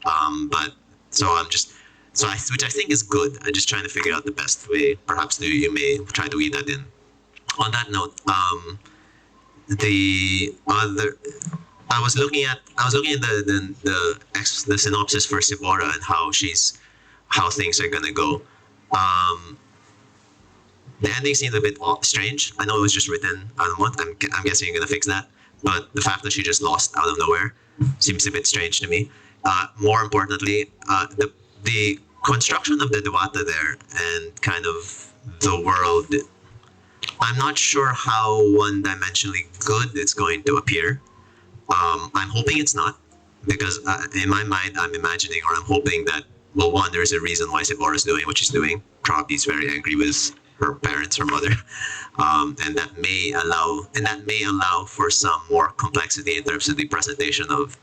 Which I think is good. I'm just trying to figure out the best way. Perhaps you may try to weed that in. On that note, I was looking at the synopsis for Sibora and how things are gonna go. The ending seemed a bit strange. I know it was just written out of a month. I'm guessing you're gonna fix that. But the fact that she just lost out of nowhere seems a bit strange to me. More importantly, the construction of the Diwata there and kind of the world. I'm not sure how one-dimensionally good it's going to appear. I'm hoping it's not, because in my mind, I'm imagining or I'm hoping that, well, one, there's a reason why Sibora is doing what she's doing. Probably is very angry with her parents, her mother, and that may allow for some more complexity in terms of the presentation of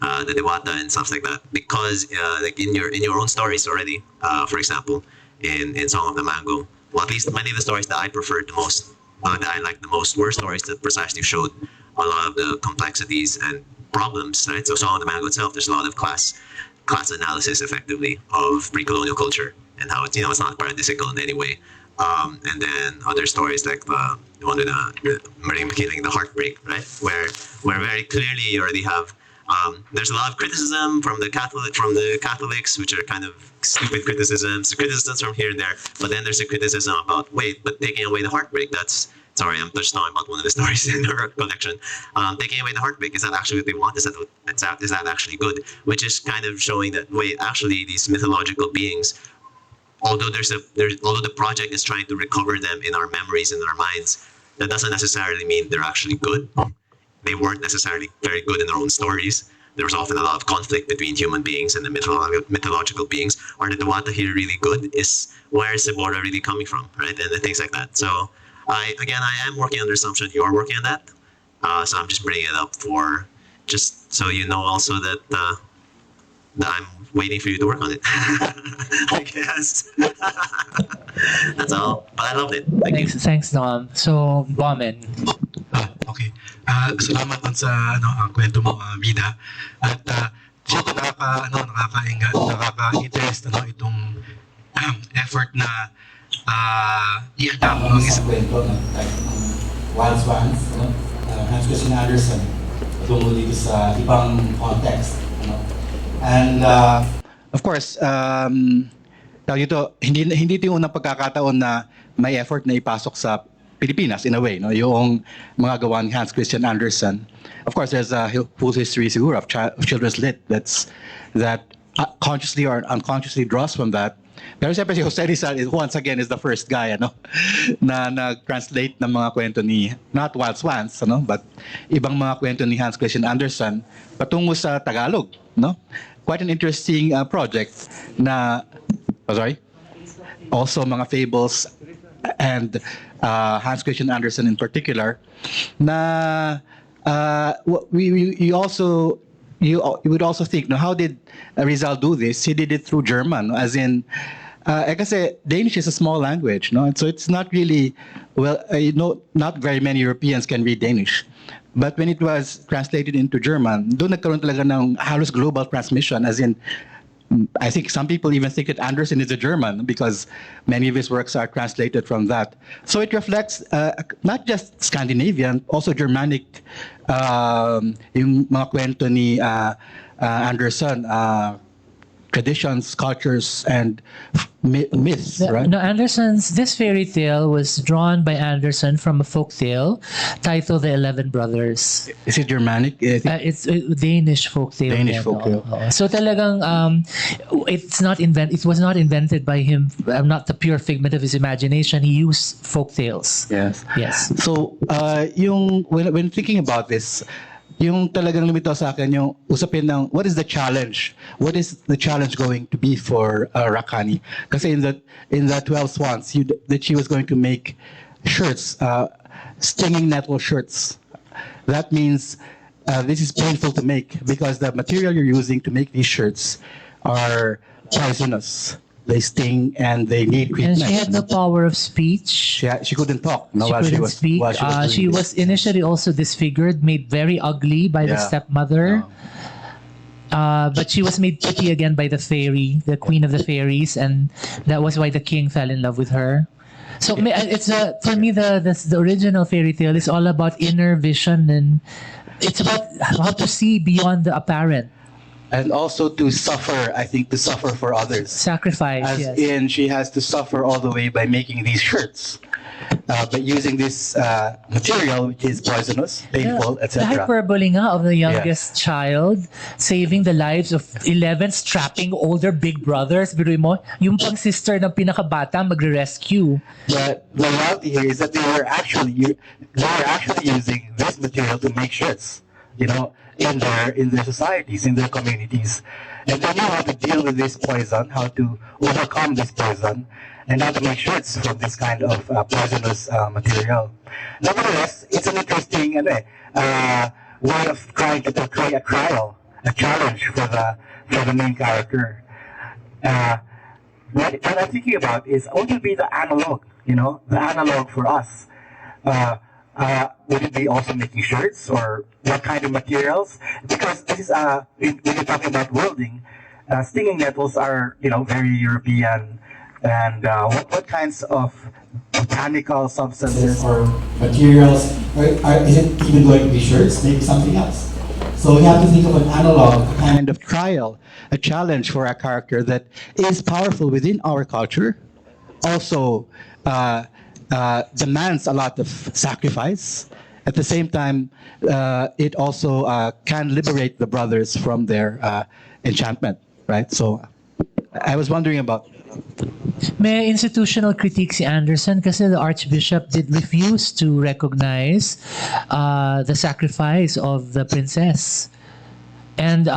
the Diwata and stuff like that. Because, like in your own stories already, for example, in Song of the Mango. Well, at least many of the stories that I preferred the most, that I liked the most, were stories that precisely showed a lot of the complexities and problems, right? So Song of the Mango itself, there's a lot of class analysis, effectively, of pre-colonial culture and how it's not paradisical in any way. And then other stories like the one with the Maring McKinley, the heartbreak, right? Where very clearly you already have. There's a lot of criticism from the Catholics, which are kind of stupid criticisms from here and there. But then there's a criticism about, but taking away the heartbreak, I'm touched on about one of the stories in her collection. Taking away the heartbreak, is that actually what they want? Is that actually good? Which is kind of showing that, actually these mythological beings, although the project is trying to recover them in our memories and in our minds, that doesn't necessarily mean they're actually good. They weren't necessarily very good in their own stories. There was often a lot of conflict between human beings and the mythological beings. Are the Diwata here really good? Where is Sibora really coming from, right? And things like that. So, I am working on the assumption you're working on that. So I'm just bringing it up for just so you know also that I'm waiting for you to work on it. I guess. That's all. But I loved it.
Thanks, Dom. So, Bomen.
Okay. Salamat dun sa kwento mo, Vida. At syempre nakaka-interest itong effort na i-adapt ng isang
kwento like Wild Swans, Hans Christian Andersen, tungo dito sa ibang context. And of course, hindi ito yung unang pagkakataon na may effort na ipasok sa Pilipinas in a way, yung mga gawa ni Hans Christian Andersen. Of course, there's a full history siguro of children's lit that consciously or unconsciously draws from that.
Pero siyempre si Jose Rizal is, once again, is the first guy, ano, na nag-translate ng mga kwento ni, not Wild Swans, ano, but ibang mga kwento ni Hans Christian Andersen patungo sa Tagalog, no? Quite an interesting project na, also mga fables and Hans Christian Andersen in particular, na you would also think, no, how did Rizal do this? He did it through German, as in, kasi Danish is a small language, no? So it's not really, not very many Europeans can read Danish. But when it was translated into German, doon nagkaroon talaga ng halos global transmission, as in, I think some people even think that Andersen is a German because many of his works are translated from that. So it reflects not just Scandinavian, also Germanic, yung mga kwento ni Andersen, traditions, cultures, and myths, right?
No, this fairy tale was drawn by Andersen from a folk tale titled The 11 Brothers.
Is it Germanic?
It's a Danish folk tale.
Danish folk tale.
So talagang it was not invented by him, not the pure figment of his imagination. He used folk tales.
Yes.
Yes.
So, when thinking about this, yung talagang lumitaw sa akin yung usapin ng what is the challenge? What is the challenge going to be for Rakani? Kasi in the 12 Swans, that she was going to make shirts, stinging nettle shirts. That means this is painful to make because the material you're using to make these shirts are poisonous. They sting and they need treatment.
And she had no power of speech.
She couldn't talk. No,
She couldn't speak. She was initially also disfigured, made very ugly by the stepmother. But she was made pretty again by the fairy, the queen of the fairies, and that was why the king fell in love with her. So it's for me the original fairy tale is all about inner vision, and it's about how to see beyond the apparent.
And also to suffer, I think, to suffer for others.
Sacrifice,
As in, she has to suffer all the way by making these shirts. But using this material, which is poisonous, painful,
The
etc.
hyperbole nga of the youngest child saving the lives of 11 strapping older big brothers. Biruin mo, yung pang sister ng pinakabata magre-rescue.
But the reality here is that they were actually using this material to make shirts, you know, in their societies, in their communities. And they knew how to deal with this poison, how to overcome this poison, and how to make shirts from this kind of poisonous material. Nevertheless, it's an interesting way of trying to portray a challenge for the main character. What I'm thinking about is what would be the analog, the analog for us. Would it be also making shirts, or what kind of materials? Because this is when you're talking about welding, stinging nettles are very European, and what kinds of botanical substances
or materials, is it even going to be shirts? Maybe something else. So we have to think of an analog,
kind of trial, a challenge for a character that is powerful within our culture, also demands a lot of sacrifice. At the same time, it also can liberate the brothers from their enchantment, right? So I was wondering about...
May institutional critique si Andersen kasi the Archbishop did refuse to recognize the sacrifice of the princess. And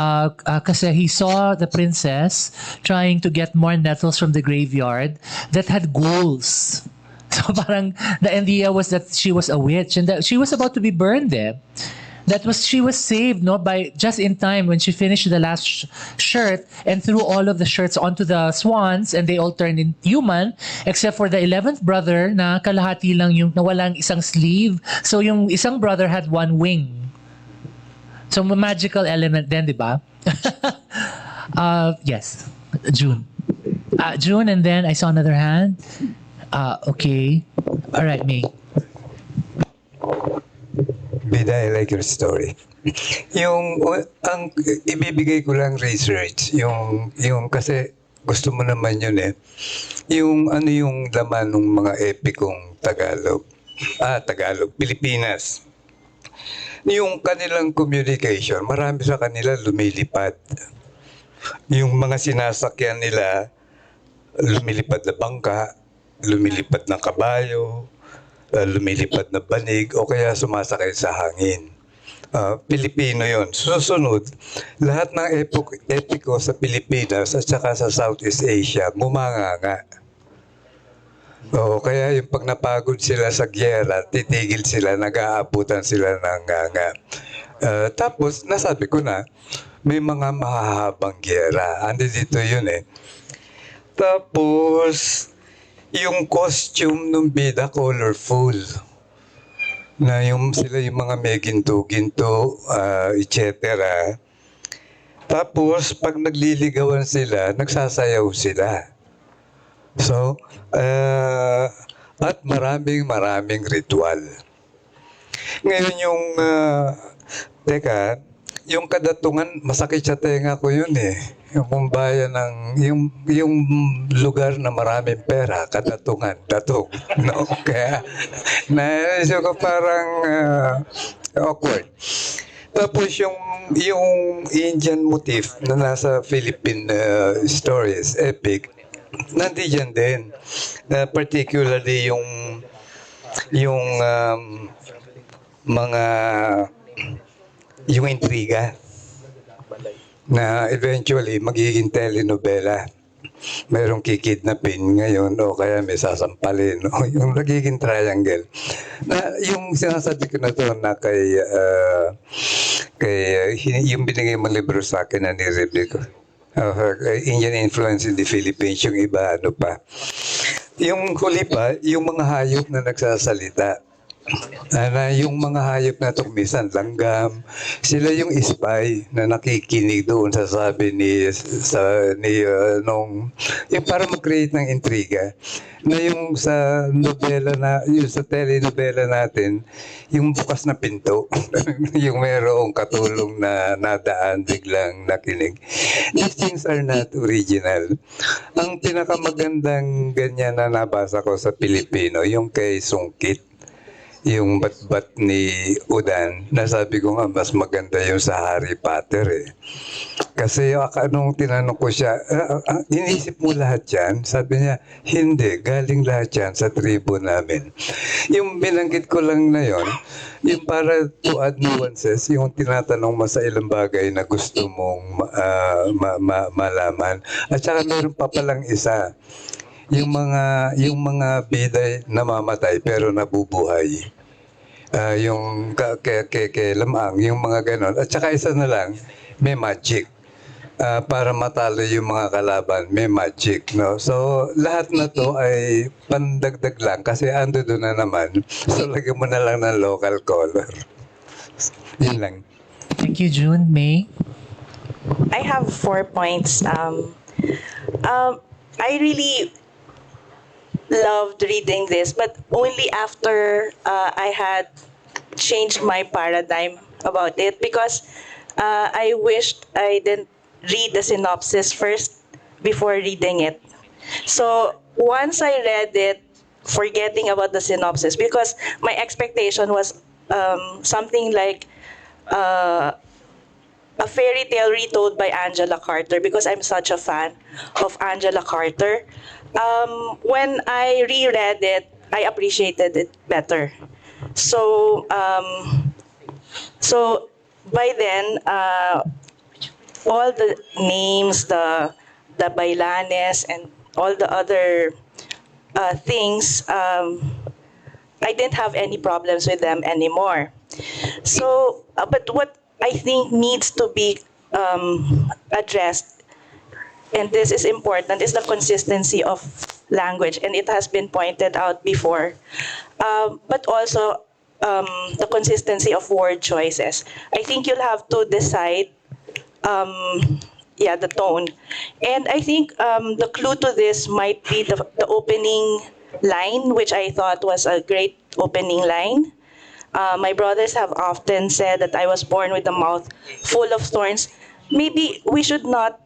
kasi he saw the princess trying to get more nettles from the graveyard that had ghouls. So parang the idea was that she was a witch and that she was about to be burned there. She was saved by just in time when she finished the last shirt and threw all of the shirts onto the swans and they all turned in human except for the 11th brother na kalahati lang yung nawalang isang sleeve. So yung isang brother had one wing. So magical element din, di ba? Yes, June. June, and then I saw another hand. Okay. All right, me.
Vida, I like your story. Ang ibibigay ko lang research, yung kasi gusto mo naman yun yung laman ng mga epikong Tagalog, Pilipinas. Yung kanilang communication, marami sa kanila lumilipad. Yung mga sinasakyan nila, lumilipad na bangka, lumilipad na kabayo, lumilipad na banig, o kaya sumasakay sa hangin. Pilipino yon. Susunod, lahat ng epiko sa Pilipinas at saka sa Southeast Asia, ngumanganga. Oo, kaya yung pag napagod sila sa gyera, titigil sila, nag-aabutan sila ng nganga. Tapos, nasabi ko na, may mga mahahabang gyera. Andi dito yun eh. Tapos, yung costume ng bida, colorful. Na sila yung mga may ginto-ginto, etc. Tapos, pag nagliligawan sila, nagsasayaw sila. So, at maraming ritual. Ngayon yung, yung kadatungan, masakit sa tenga ko yun eh. Yung bayan ng, yung lugar na maraming pera, kadatungan, datog. No? Kaya, naisip ko parang awkward. Tapos yung Indian motif na nasa Philippine stories, epic, nandiyan din. Particularly yung yung intriga na eventually magiging telenovela. Mayroong kikidnapin ngayon o kaya may sasampalin o yung nagiging triangle. Na yung sinasabi ko na to na kay yung binigay mo libro sa akin na nireview ko. Indian influence in the Philippines, yung iba ano pa. Yung huli pa, yung mga hayop na nagsasalita. Na yung mga hayop na tumisan, langgam, sila yung spy na nakikinig doon sa sabi yung para mag-create ng intriga. Na yung sa novela yung sa telenovela natin, yung bukas na pinto, yung merong katulong na nadaan biglang nakinig. These things are not original. Ang pinakamagandang ganyan na nabasa ko sa Pilipino, yung kay Sungkit. Yung bat-bat ni Udan, nasabi ko nga, mas maganda yung sa Harry Potter eh. Kasi nung tinanong ko siya, inisip mo lahat yan? Sabi niya, hindi, galing lahat yan sa tribo namin. Yung binanggit ko lang na yon, yung para to add nuances, yung tinatanong mo sa ilang bagay na gusto mong malaman. At saka meron pa palang isa, yung mga biday namamatay pero nabubuhay. Yung lamang, yung mga ganon. At saka isa na lang, may magic. Para matalo yung mga kalaban, may magic. No? So, lahat na to ay pandagdag lang kasi ando doon na naman. So, lagyan mo na lang ng local color. Yun lang.
Thank you, June. May?
I have 4 points. I really loved reading this, but only after I had changed my paradigm about it, because I wished I didn't read the synopsis first before reading it. So once I read it, forgetting about the synopsis, because my expectation was something like a fairy tale retold by Angela Carter, because I'm such a fan of Angela Carter. When I reread it, I appreciated it better. So by then, all the names, the bailanes, and all the other things, I didn't have any problems with them anymore. So, but what I think needs to be addressed, and this is important, is the consistency of language, and it has been pointed out before. But also the consistency of word choices. I think you'll have to decide the tone. And I think the clue to this might be the opening line, which I thought was a great opening line. My brothers have often said that I was born with a mouth full of thorns. Maybe we should not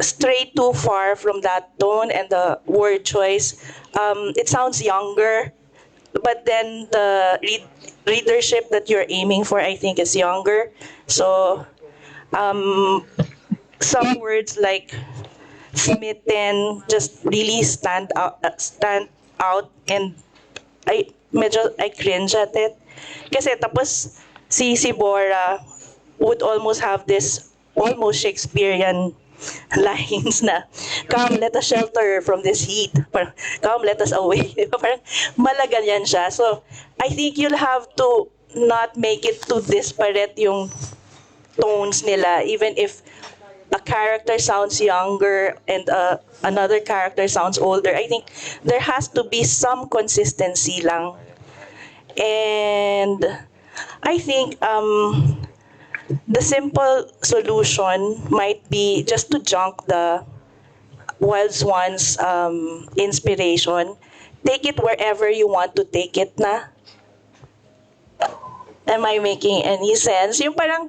stray too far from that tone and the word choice. It sounds younger, but then the readership that you're aiming for, I think, is younger. So some words like smitten, just really stand out, and I cringe at it. Kasi tapos si Borja would almost have this almost Shakespearean lines na, come, let us shelter from this heat. Parang, come, let us away. Parang malaganyan siya. So, I think you'll have to not make it too disparate yung tones nila, even if a character sounds younger and another character sounds older. I think there has to be some consistency lang. And I think the simple solution might be just to junk the Wild Swans inspiration. Take it wherever you want to take it na. Am I making any sense? Yung parang,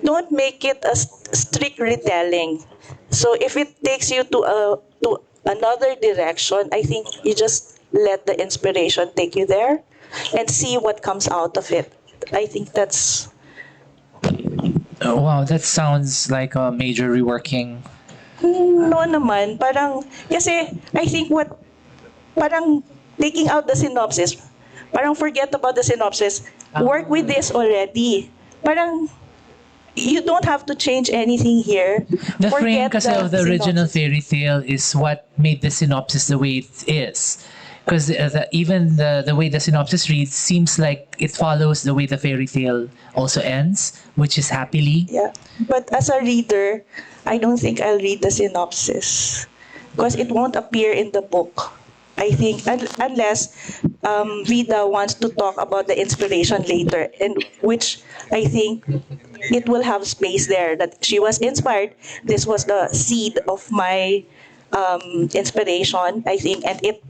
don't make it a strict retelling. So if it takes you to another direction, I think you just let the inspiration take you there and see what comes out of it. I think that's...
Oh, wow, that sounds like a major reworking.
No naman. Parang, kasi I think parang taking out the synopsis, parang forget about the synopsis, work with this already. Parang, you don't have to change anything here.
The frame kasi of the original
synopsis.
fairy tale is what made the synopsis the way it is. Because even the way the synopsis reads seems like it follows the way the fairy tale also ends, which is happily.
Yeah, but as a reader, I don't think I'll read the synopsis because it won't appear in the book. I think unless Vida wants to talk about the inspiration later, and which I think it will have space there that she was inspired. This was the seed of my inspiration, I think, and it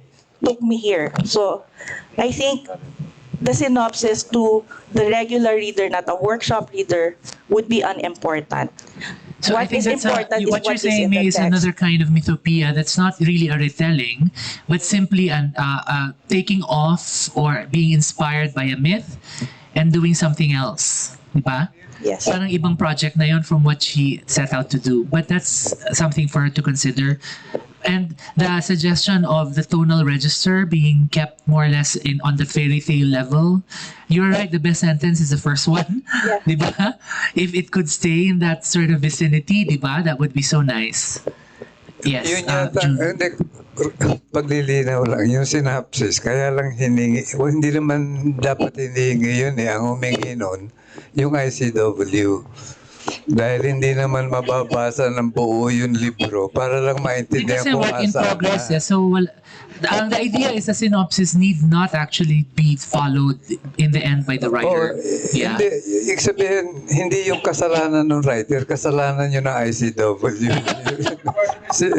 took me here. So I think the synopsis to the regular reader, not a workshop reader, would be unimportant.
So I
What
think
is
that's
important is
what you're
what is in
saying,
the
May, is
text.
another kind of mythopia that's not really a retelling, but simply taking off or being inspired by a myth and doing something else. Diba?
Yes.
Parang ibang project na yun from what she set out to do. But that's something for her to consider. And the suggestion of the tonal register being kept more or less on the fairy tale level, you're right, the best sentence is the first one.
Yeah.
Diba? If it could stay in that sort of vicinity, diba? That would be so nice. Yes.
Yun yata,
Jun.
hindi, paglilinaw lang, yung synopsis, kaya lang hiningi, hindi naman dapat hinihingi yun ang humingi nun, yung ICW. Dahil hindi naman mababasa ng buo yung libro para lang maintindihan
Kasi
kung
work in
asa
progress,
na.
yeah. So, the idea is the synopsis need not actually be followed in the end by the writer. Yeah.
Hindi, ibig sabihin, hindi yung kasalanan ng writer, kasalanan yun ng ICW.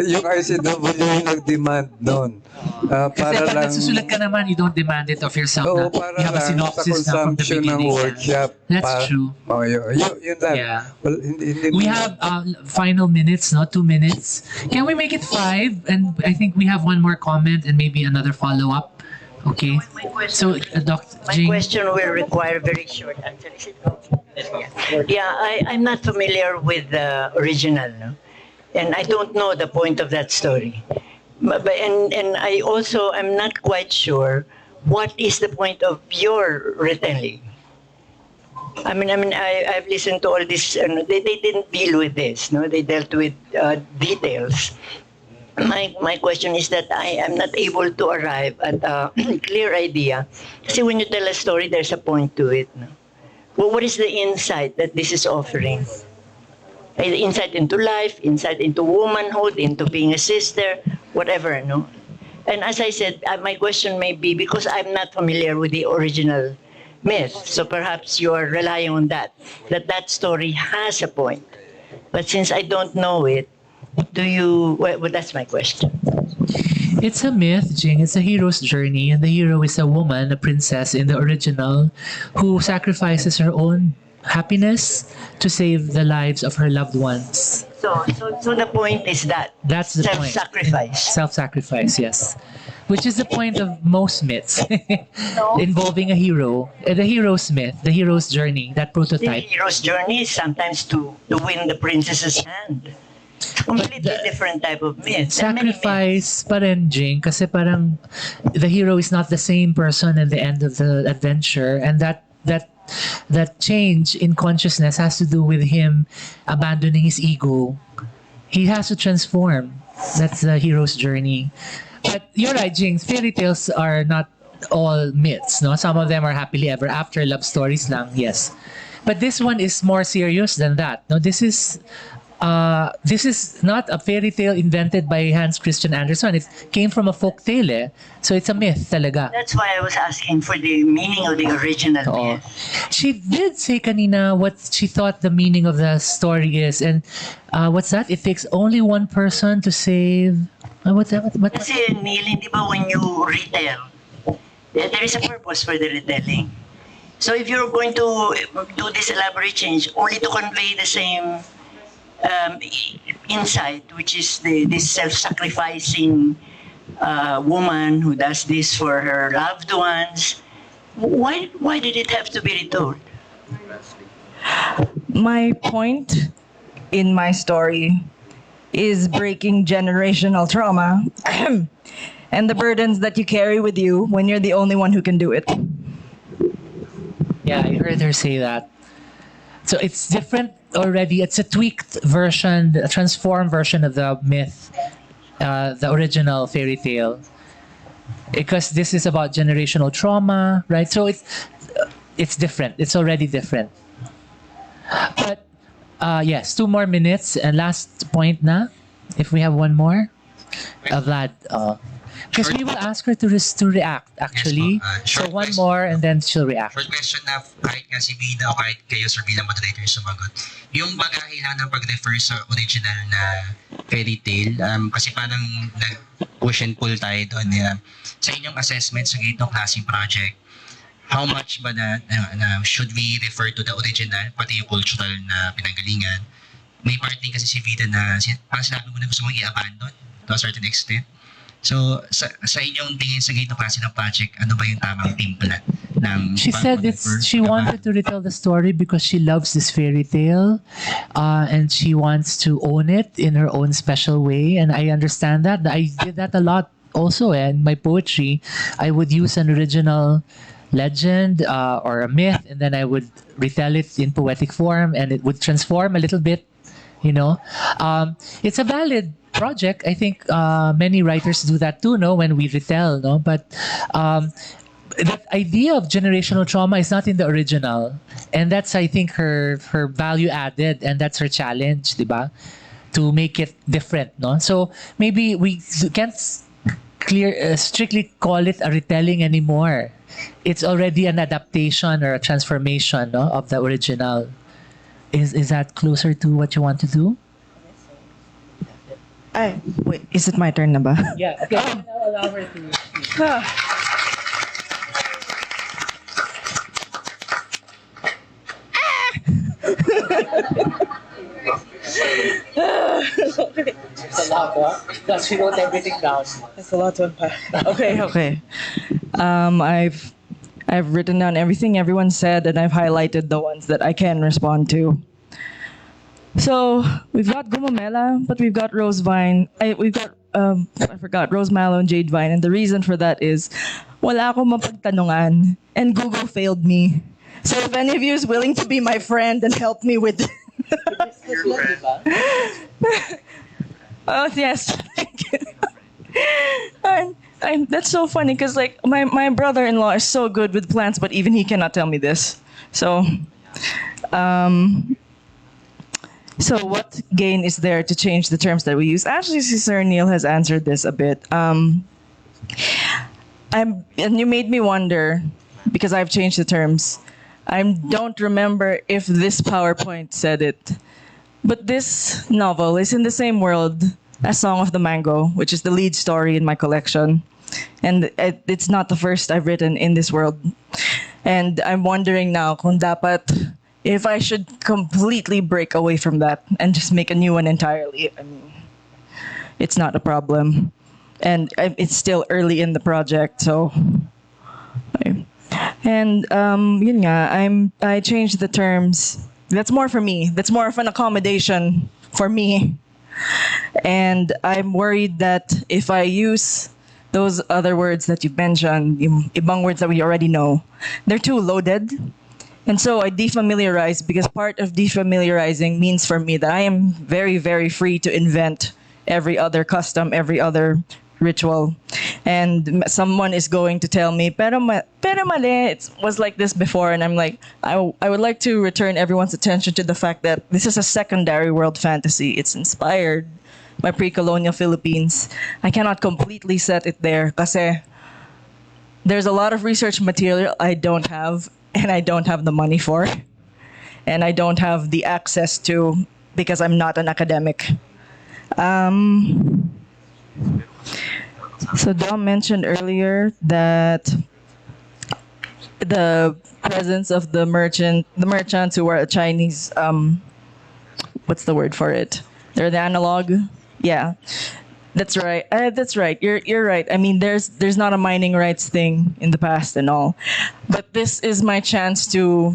Yung ICW yung nag-demand nun.
Kasi
Para
pag
lang,
nagsusulat ka naman, you don't demand it of yourself.
oo,
Na
para
you have a
lang sa
synopsis na from the
consumption ng
beginning.
workshop.
That's true.
Oh, yun lang.
Yeah.
Well, hindi
We have final minutes, not 2 minutes. Can we make it 5? And I think we have one more comment and maybe another follow-up. Okay. So, Dr.
My
Jing.
question will require very short answers. Yeah, I'm not familiar with the original, no? And I don't know the point of that story. And I also am not quite sure what is the point of your retelling. I've listened to all this. They didn't deal with this. No, they dealt with details. My question is that I am not able to arrive at a clear idea. See, when you tell a story, there's a point to it. No? Well, what is the insight that this is offering? Insight into life, insight into womanhood, into being a sister, whatever. No. And as I said, my question may be because I'm not familiar with the original myth. So perhaps you are relying on that story has a point. But since I don't know it, well, that's my question.
It's a myth, Jing. It's a hero's journey, and the hero is a woman, a princess in the original, who sacrifices her own happiness to save the lives of her loved ones.
So the point is that
That's the point.
self-sacrifice.
Self-sacrifice, yes. Which is the point of most myths involving a hero. The hero's myth, the hero's journey, that
The
prototype.
hero's journey is sometimes to win the princess's hand. Completely different type of myth. There are many myths.
Sacrifice pa rin, Jing, kasi parang the hero is not the same person at the end of the adventure, and that change in consciousness has to do with him abandoning his ego. He has to transform. That's the hero's journey. But you're right, Jing. Fairy tales are not all myths, no? Some of them are happily ever after love stories lang, yes. But this one is more serious than that. No, this is not a fairy tale invented by Hans Christian Andersen. It came from a folk tale, eh? So it's a myth talaga.
That's why I was asking for the meaning of the original
Oo.
myth.
She did say kanina what she thought the meaning of the story is, and what's that? It takes only one person to save. What's that? What?
Kasi Neil, hindi ba when you retell, there is a purpose for the retelling. So if you're going to do this elaborate change only to convey the same insight, which is this self-sacrificing woman who does this for her loved ones, why did it have to be retold?
My point in my story is breaking generational trauma and the burdens that you carry with you when you're the only one who can do it.
Yeah, I heard her say that. So it's different already. It's a tweaked version, a transformed version of the myth, the original fairy tale. Because this is about generational trauma, right? So it's different. It's already different. But yes, 2 more minutes and last point na. If we have one more, Vlad. Because we will ask her to react actually.
Yes,
so one more and then she'll react.
Short question na kahit nga si Vida o kahit kayo sir bilang moderator yung sumagot. Yung bagahe lang ng pag-refer sa original na fairy tale, kasi parang nag-push and pull tayo doon. Sa inyong assessment sa ganitong klaseng project, how much ba na should we refer to the original, pati yung cultural na pinanggalingan? May part din kasi si Vida na parang sinabi mo na gusto mong i-abandon to a certain extent. So, sa inyong tingin sa ganitong klase ng project, ano ba yung tamang timpla ng
She said she wanted to retell the story because she loves this fairy tale and she wants to own it in her own special way. And I understand that. I did that a lot also in my poetry. I would use an original legend or a myth, and then I would retell it in poetic form, and it would transform a little bit, you know. It's a valid project. I think many writers do that too, no, when we retell, no. But the idea of generational trauma is not in the original, and that's, I think, her value added, and that's her challenge, diba? To make it different, no. So maybe we can't strictly call it a retelling anymore. It's already an adaptation or a transformation, no, of the original. Is that closer to what you want to do?
Wait, is it my turn na ba?
Yeah, okay. I'll allow her to. It's a lot, huh? Because she wrote everything down.
That's a lot to unpack. Okay. I've written down everything everyone said, and I've highlighted the ones that I can respond to. So we've got Gumamela, but we've got Rosevine. We've got I forgot Rose Mallow and Jade Vine, and the reason for that is wala akong mapagtanungan, and Google failed me. So if any of you is willing to be my friend and help me with. Oh yes, thank you. That's so funny because like my brother-in-law is so good with plants, but even he cannot tell me this. So, so what gain is there to change the terms that we use? Actually, Sir Neil has answered this a bit. And you made me wonder because I've changed the terms. I don't remember if this PowerPoint said it, but this novel is in the same world as Song of the Mango, which is the lead story in my collection. And it's not the first I've written in this world. And I'm wondering now kung dapat, if I should completely break away from that and just make a new one entirely. I mean, it's not a problem. And it's still early in the project, so. And yun nga, I changed the terms. That's more for me. That's more of an accommodation for me. And I'm worried that if I use those other words that you mentioned, yung ibang words that we already know, they're too loaded. And so I defamiliarize, because part of defamiliarizing means for me that I am very, very free to invent every other custom, every other ritual. And someone is going to tell me, pero mali, it was like this before. And I'm like, I would like to return everyone's attention to the fact that this is a secondary world fantasy. It's inspired by pre-colonial Philippines. I cannot completely set it there kasi there's a lot of research material I don't have, and I don't have the money for, and I don't have the access to, because I'm not an academic. So Dom mentioned earlier that the presence of the merchants who are Chinese, what's the word for it? They're the analog. Yeah, that's right. That's right. You're right. I mean, there's not a mining rights thing in the past and all, but this is my chance to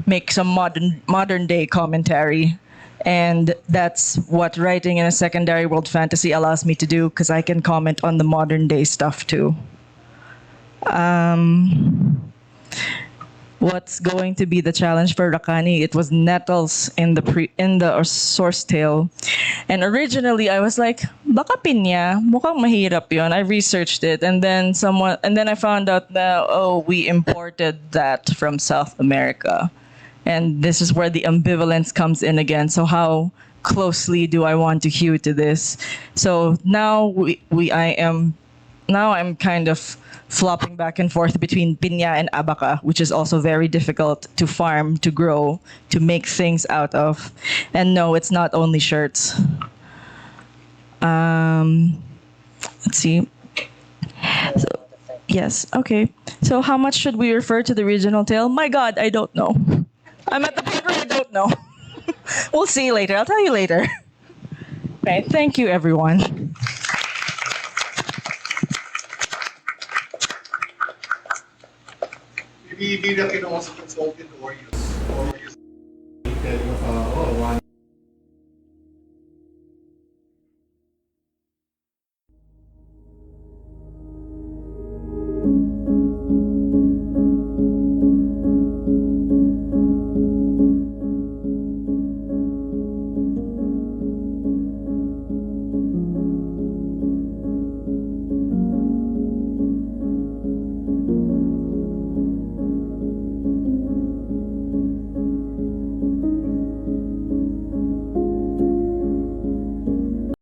make some modern day commentary, and that's what writing in a secondary world fantasy allows me to do, because I can comment on the modern day stuff too. What's going to be the challenge for Rakani? It was nettles in the source tale. And originally I was like, baka pinya, mukhang mahirap yun. I researched it, and then I found out that, we imported that from South America. And this is where the ambivalence comes in again. So how closely do I want to hew to this? So now I'm kind of flopping back and forth between pinya and abaca, which is also very difficult to farm, to grow, to make things out of. And no, it's not only shirts. Let's see. So, yes, okay. So how much should we refer to the regional tale? My God, I don't know. I'm at the point where I don't know. We'll see later. I'll tell you later. Right, thank you, everyone.
Maybe Vida can also consult it or use telling of